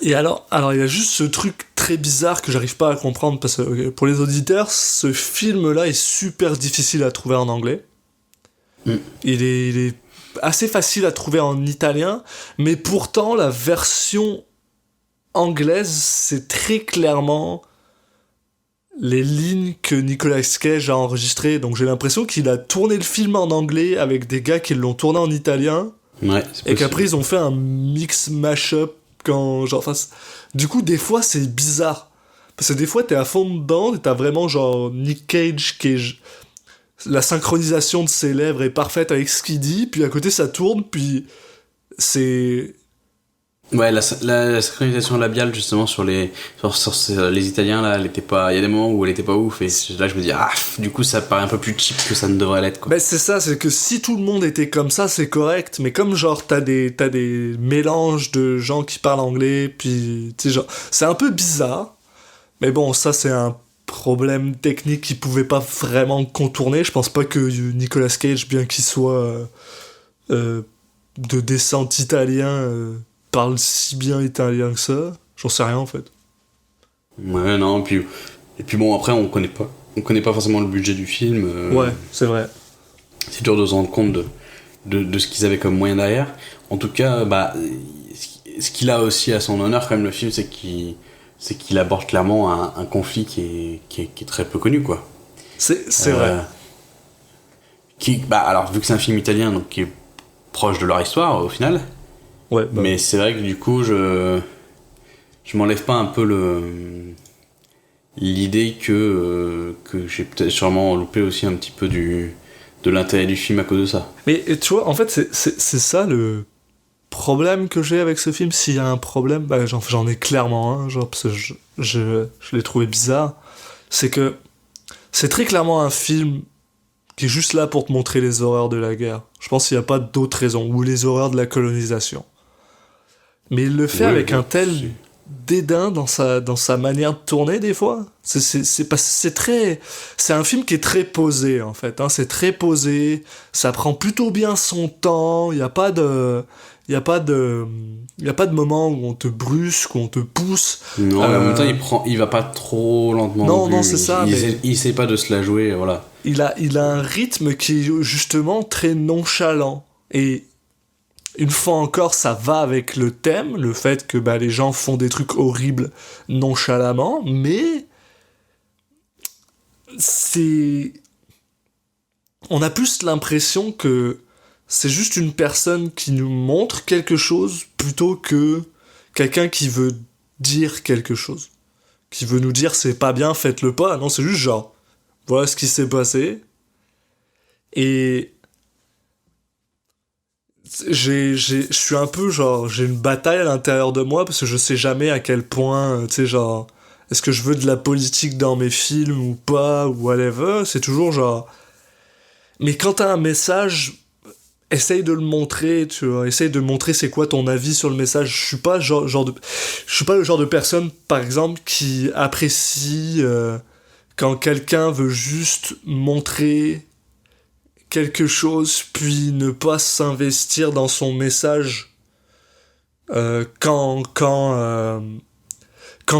Speaker 1: Et alors, il y a juste ce truc très bizarre que j'arrive pas à comprendre parce que pour les auditeurs, ce film-là est super difficile à trouver en anglais. Il est assez facile à trouver en italien, mais pourtant la version anglaise, c'est très clairement les lignes que Nicolas Cage a enregistrées. Donc j'ai l'impression qu'il a tourné le film en anglais avec des gars qui l'ont tourné en italien.
Speaker 5: Ouais,
Speaker 1: Et qu'après ils ont fait un mix mash-up du coup des fois c'est bizarre parce que des fois t'es à fond dedans et t'as vraiment genre Nick Cage la synchronisation de ses lèvres est parfaite avec ce qu'il dit, puis à côté ça tourne, puis c'est...
Speaker 5: Ouais, la synchronisation labiale justement sur les Italiens là, elle était pas. Il y a des moments où elle était pas ouf et là je me dis du coup ça paraît un peu plus cheap que ça ne devrait l'être, quoi.
Speaker 1: Ben c'est ça, c'est que si tout le monde était comme ça c'est correct, mais comme genre t'as des mélanges de gens qui parlent anglais, puis tu sais genre c'est un peu bizarre, mais bon ça c'est un problème technique qu'ils pouvaient pas vraiment contourner. Je pense pas que Nicolas Cage, bien qu'il soit de descente italien, parle si bien italien que ça. J'en sais rien en fait.
Speaker 5: Ouais, non, et puis bon, après on connaît pas forcément le budget du film.
Speaker 1: Ouais, c'est vrai.
Speaker 5: C'est dur de se rendre compte de ce qu'ils avaient comme moyen derrière. En tout cas, bah, ce qu'il a aussi à son honneur quand même le film, c'est qu'il aborde clairement un conflit qui est très peu connu, quoi.
Speaker 1: C'est vrai.
Speaker 5: Alors vu que c'est un film italien, donc qui est proche de leur histoire au final.
Speaker 1: Ouais, bah.
Speaker 5: Mais c'est vrai que du coup, je m'enlève pas un peu l'idée que j'ai peut-être sûrement loupé aussi un petit peu de l'intérêt du film à cause de ça.
Speaker 1: Mais tu vois, en fait, c'est ça le problème que j'ai avec ce film. S'il y a un problème, bah, j'en ai clairement un, genre, parce que je l'ai trouvé bizarre. C'est que c'est très clairement un film qui est juste là pour te montrer les horreurs de la guerre. Je pense qu'il n'y a pas d'autre raison, ou les horreurs de la colonisation. Mais il le fait avec un tel dédain dans sa manière de tourner des fois. C'est un film qui est très posé en fait, hein. C'est très posé, ça prend plutôt bien son temps, il y a pas de moment où on te brusque, où on te pousse.
Speaker 5: Non, en même temps il va pas trop lentement.
Speaker 1: Non, c'est ça.
Speaker 5: Il essaie pas de se la jouer, voilà.
Speaker 1: Il a un rythme qui est justement très nonchalant. Et une fois encore, ça va avec le thème, le fait que les gens font des trucs horribles nonchalamment, mais on a plus l'impression que c'est juste une personne qui nous montre quelque chose plutôt que quelqu'un qui veut dire quelque chose. Qui veut nous dire c'est pas bien, faites-le pas. Non, c'est juste genre, voilà ce qui s'est passé. Et je suis un peu genre, j'ai une bataille à l'intérieur de moi parce que je sais jamais à quel point, tu sais, genre, est-ce que je veux de la politique dans mes films ou pas, ou whatever. C'est toujours genre. Mais quand t'as un message essaye de le montrer, tu vois, essaye de montrer c'est quoi ton avis sur le message. Je suis pas je suis pas le genre de personne, par exemple, qui apprécie quand quelqu'un veut juste montrer quelque chose puis ne pas s'investir dans son message quand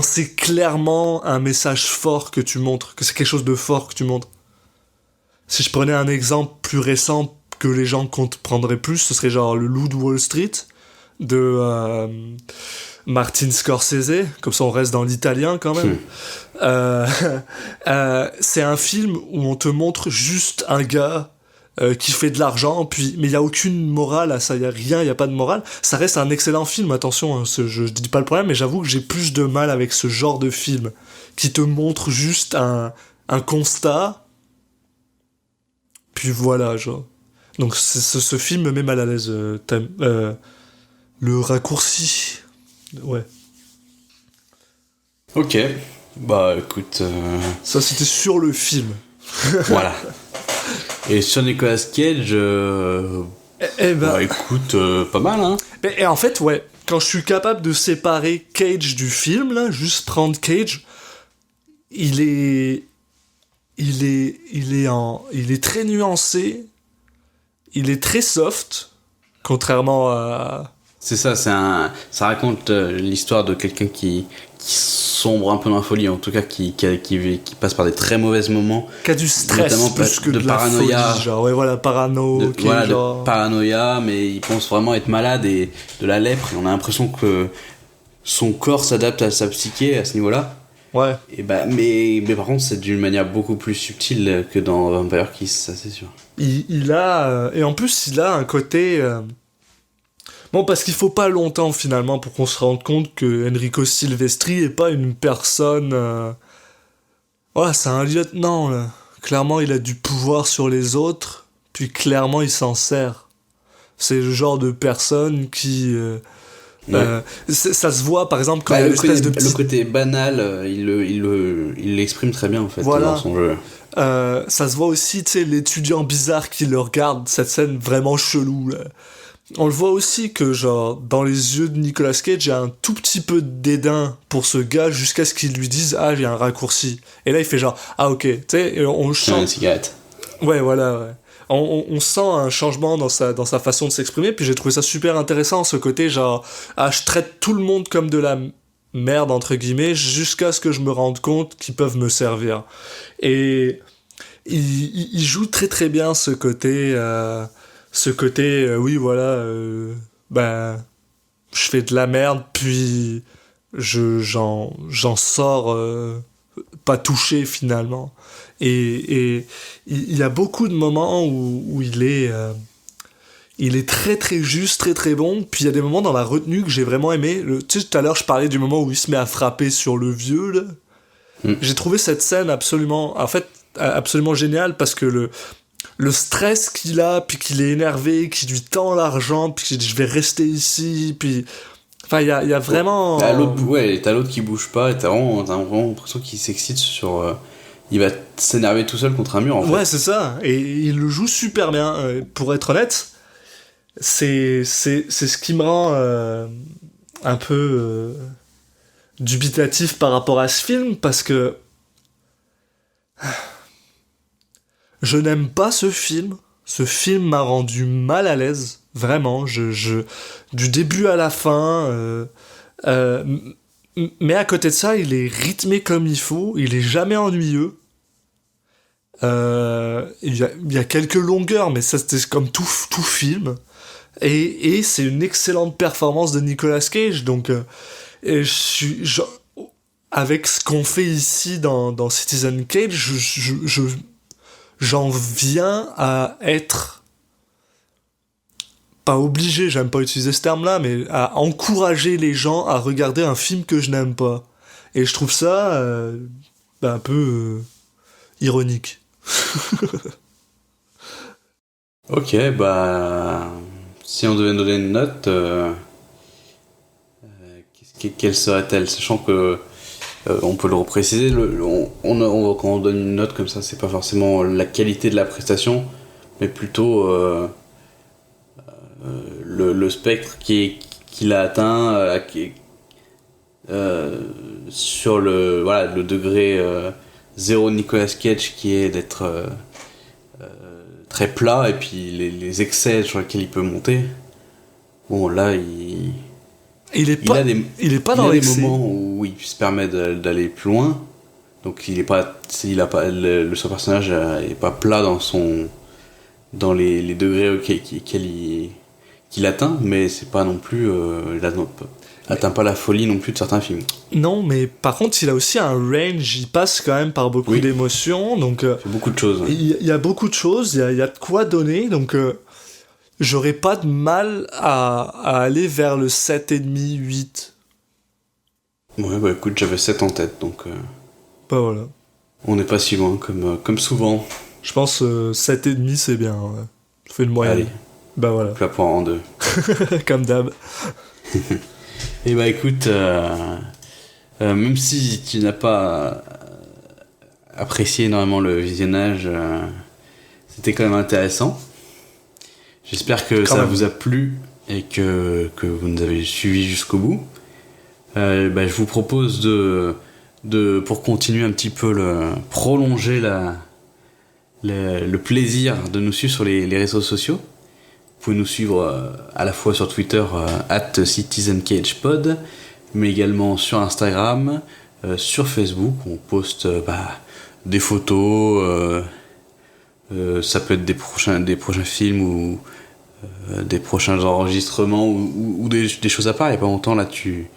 Speaker 1: c'est clairement un message fort que tu montres, que c'est quelque chose de fort que tu montres. Si je prenais un exemple plus récent que les gens comprendraient plus, ce serait genre le Loup de Wall Street de Martin Scorsese, comme ça on reste dans l'italien quand même. C'est un film où on te montre juste un gars qui fait de l'argent, mais il y a aucune morale à ça, il y a rien, il y a pas de morale. Ça reste un excellent film, attention, hein, je dis pas le problème, mais j'avoue que j'ai plus de mal avec ce genre de film qui te montre juste un constat, puis voilà, genre. Donc ce film me met mal à l'aise. Le raccourci, ouais.
Speaker 5: Ok, bah écoute...
Speaker 1: Ça c'était sur le film.
Speaker 5: Voilà. Et sur Nicolas Cage, bah écoute, pas mal, hein.
Speaker 1: Et en fait, ouais, quand je suis capable de séparer Cage du film, là, juste prendre Cage, il est très nuancé, il est très soft, contrairement à...
Speaker 5: C'est ça, ça raconte l'histoire de quelqu'un qui sombre un peu dans la folie, en tout cas qui passe par des très mauvais moments.
Speaker 1: Qui a du stress plus que de paranoïa. La folie, genre, ouais, voilà,
Speaker 5: de paranoïa, mais il pense vraiment être malade et de la lèpre, et on a l'impression que son corps s'adapte à sa psyché à ce niveau-là.
Speaker 1: Ouais.
Speaker 5: Et mais par contre, c'est d'une manière beaucoup plus subtile que dans Vampire Kiss, ça c'est sûr.
Speaker 1: Il a... et en plus, il a un côté... Bon, parce qu'il faut pas longtemps, finalement, pour qu'on se rende compte que Enrico Silvestri est pas une personne... Ouais, c'est un lieutenant, là. Clairement, il a du pouvoir sur les autres, puis clairement, il s'en sert. C'est le genre de personne qui... ça se voit, par exemple, quand il y a l'espèce de petit...
Speaker 5: Le côté banal, il l'exprime très bien, en fait,
Speaker 1: voilà.
Speaker 5: dans son jeu.
Speaker 1: Ça se voit aussi, tu sais, l'étudiant bizarre qui le regarde, cette scène vraiment chelou, là. On le voit aussi que, genre, dans les yeux de Nicolas Cage, il y a un tout petit peu de dédain pour ce gars jusqu'à ce qu'il lui dise « Ah, il y a un raccourci ». Et là, il fait genre « Ah, ok ». Tu sais, on sent...
Speaker 5: Une cigarette.
Speaker 1: Ouais, voilà, ouais. On sent un changement dans sa façon de s'exprimer, puis j'ai trouvé ça super intéressant, ce côté genre « Ah, je traite tout le monde comme de la merde, entre guillemets, jusqu'à ce que je me rende compte qu'ils peuvent me servir ». Et il joue très très bien ce côté... oui, voilà, je fais de la merde, puis j'en sors pas touché, finalement. Et il y a beaucoup de moments où il est très très juste, très très bon, puis il y a des moments dans la retenue que j'ai vraiment aimé. Tu sais, tout à l'heure, je parlais du moment où il se met à frapper sur le vieux, là. J'ai trouvé cette scène absolument géniale, parce que le stress qu'il a, puis qu'il est énervé, qu'il lui tend l'argent, puis qu'il dit je vais rester ici, puis... Enfin, il y a vraiment...
Speaker 5: T'as l'autre qui bouge pas, et t'as vraiment l'impression qu'il s'excite sur... il va s'énerver tout seul contre un mur, en fait.
Speaker 1: Ouais, c'est ça, et il le joue super bien. Pour être honnête, c'est ce qui me rend un peu dubitatif par rapport à ce film, parce que... Je n'aime pas ce film. Ce film m'a rendu mal à l'aise, vraiment. Du début à la fin. Mais à côté de ça, il est rythmé comme il faut. Il est jamais ennuyeux. Il y a quelques longueurs, mais ça c'était comme tout film. Et c'est une excellente performance de Nicolas Cage. Donc, avec ce qu'on fait ici dans Citizen Cage, j'en viens à être pas obligé, j'aime pas utiliser ce terme-là, mais à encourager les gens à regarder un film que je n'aime pas. Et je trouve ça un peu ironique.
Speaker 5: Ok, si on devait donner une note, quelle serait-elle, sachant que on peut le repréciser, quand on donne une note comme ça, c'est pas forcément la qualité de la prestation, mais plutôt le spectre qu'il a atteint, sur le degré zéro de Nicolas Cage, qui est d'être très plat, et puis les excès sur lesquels il peut monter. Bon, là,
Speaker 1: Il est pas dans
Speaker 5: il a des
Speaker 1: l'excès.
Speaker 5: moments où il se permet d'aller plus loin. Donc son personnage est pas plat dans les degrés qu'il atteint, mais c'est pas non plus il atteint pas la folie non plus de certains films.
Speaker 1: Non, mais par contre, il a aussi un range, il passe quand même par beaucoup d'émotions, donc
Speaker 5: Il fait beaucoup de choses.
Speaker 1: il y a beaucoup de choses, il y a de quoi donner, donc j'aurais pas de mal à aller vers le 7,5, 8.
Speaker 5: Ouais, bah écoute, j'avais 7 en tête, donc
Speaker 1: Bah voilà.
Speaker 5: on n'est pas si loin, comme souvent.
Speaker 1: Je pense 7,5 c'est bien, ouais. Je fais le moyen.
Speaker 5: Allez,
Speaker 1: Bah voilà.
Speaker 5: la poire en deux.
Speaker 1: Comme d'hab.
Speaker 5: Et bah écoute, même si tu n'as pas apprécié énormément le visionnage, c'était quand même intéressant. J'espère que ça vous a plu et que vous nous avez suivis jusqu'au bout. Je vous propose pour continuer un petit peu prolonger le plaisir de nous suivre sur les réseaux sociaux. Vous pouvez nous suivre à la fois sur Twitter @CitizenCagePod, mais également sur Instagram, sur Facebook. On poste des photos, ça peut être des prochains films ou des prochains enregistrements ou des choses à part. Il n'y a pas longtemps, là, tu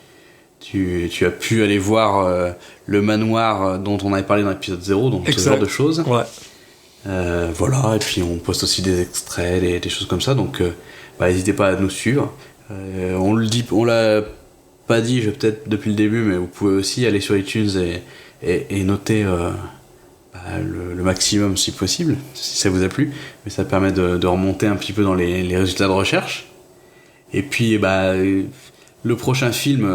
Speaker 5: as pu aller voir le manoir dont on avait parlé dans l'épisode 0, donc ce genre de choses.
Speaker 1: Ouais.
Speaker 5: Voilà, et puis on poste aussi des extraits, des choses comme ça, donc n'hésitez pas à nous suivre. On l'a pas dit peut-être depuis le début, mais vous pouvez aussi aller sur iTunes et noter le maximum si possible, si ça vous a plu, mais ça permet de remonter un petit peu dans les résultats de recherche. Et puis le prochain film,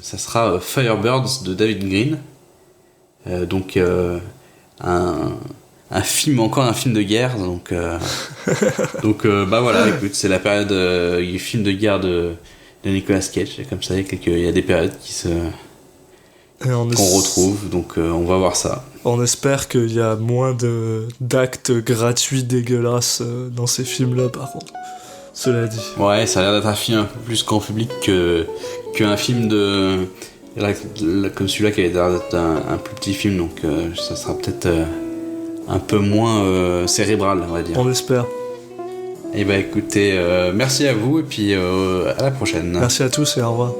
Speaker 5: ça sera Firebirds de David Green, donc un film de guerre, donc voilà, écoute, c'est la période du film de guerre de Nicolas Cage, comme ça il y a des périodes qu'on retrouve, donc on va voir ça.
Speaker 1: On espère qu'il y a moins d'actes gratuits dégueulasses dans ces films-là, par contre. Cela dit.
Speaker 5: Ouais, ça a l'air d'être un film un peu plus grand public qu'un film comme celui-là qui a l'air d'être un plus petit film, donc ça sera peut-être un peu moins cérébral, on va dire.
Speaker 1: On l'espère.
Speaker 5: Et écoutez, merci à vous et puis à la prochaine.
Speaker 1: Merci à tous et au revoir.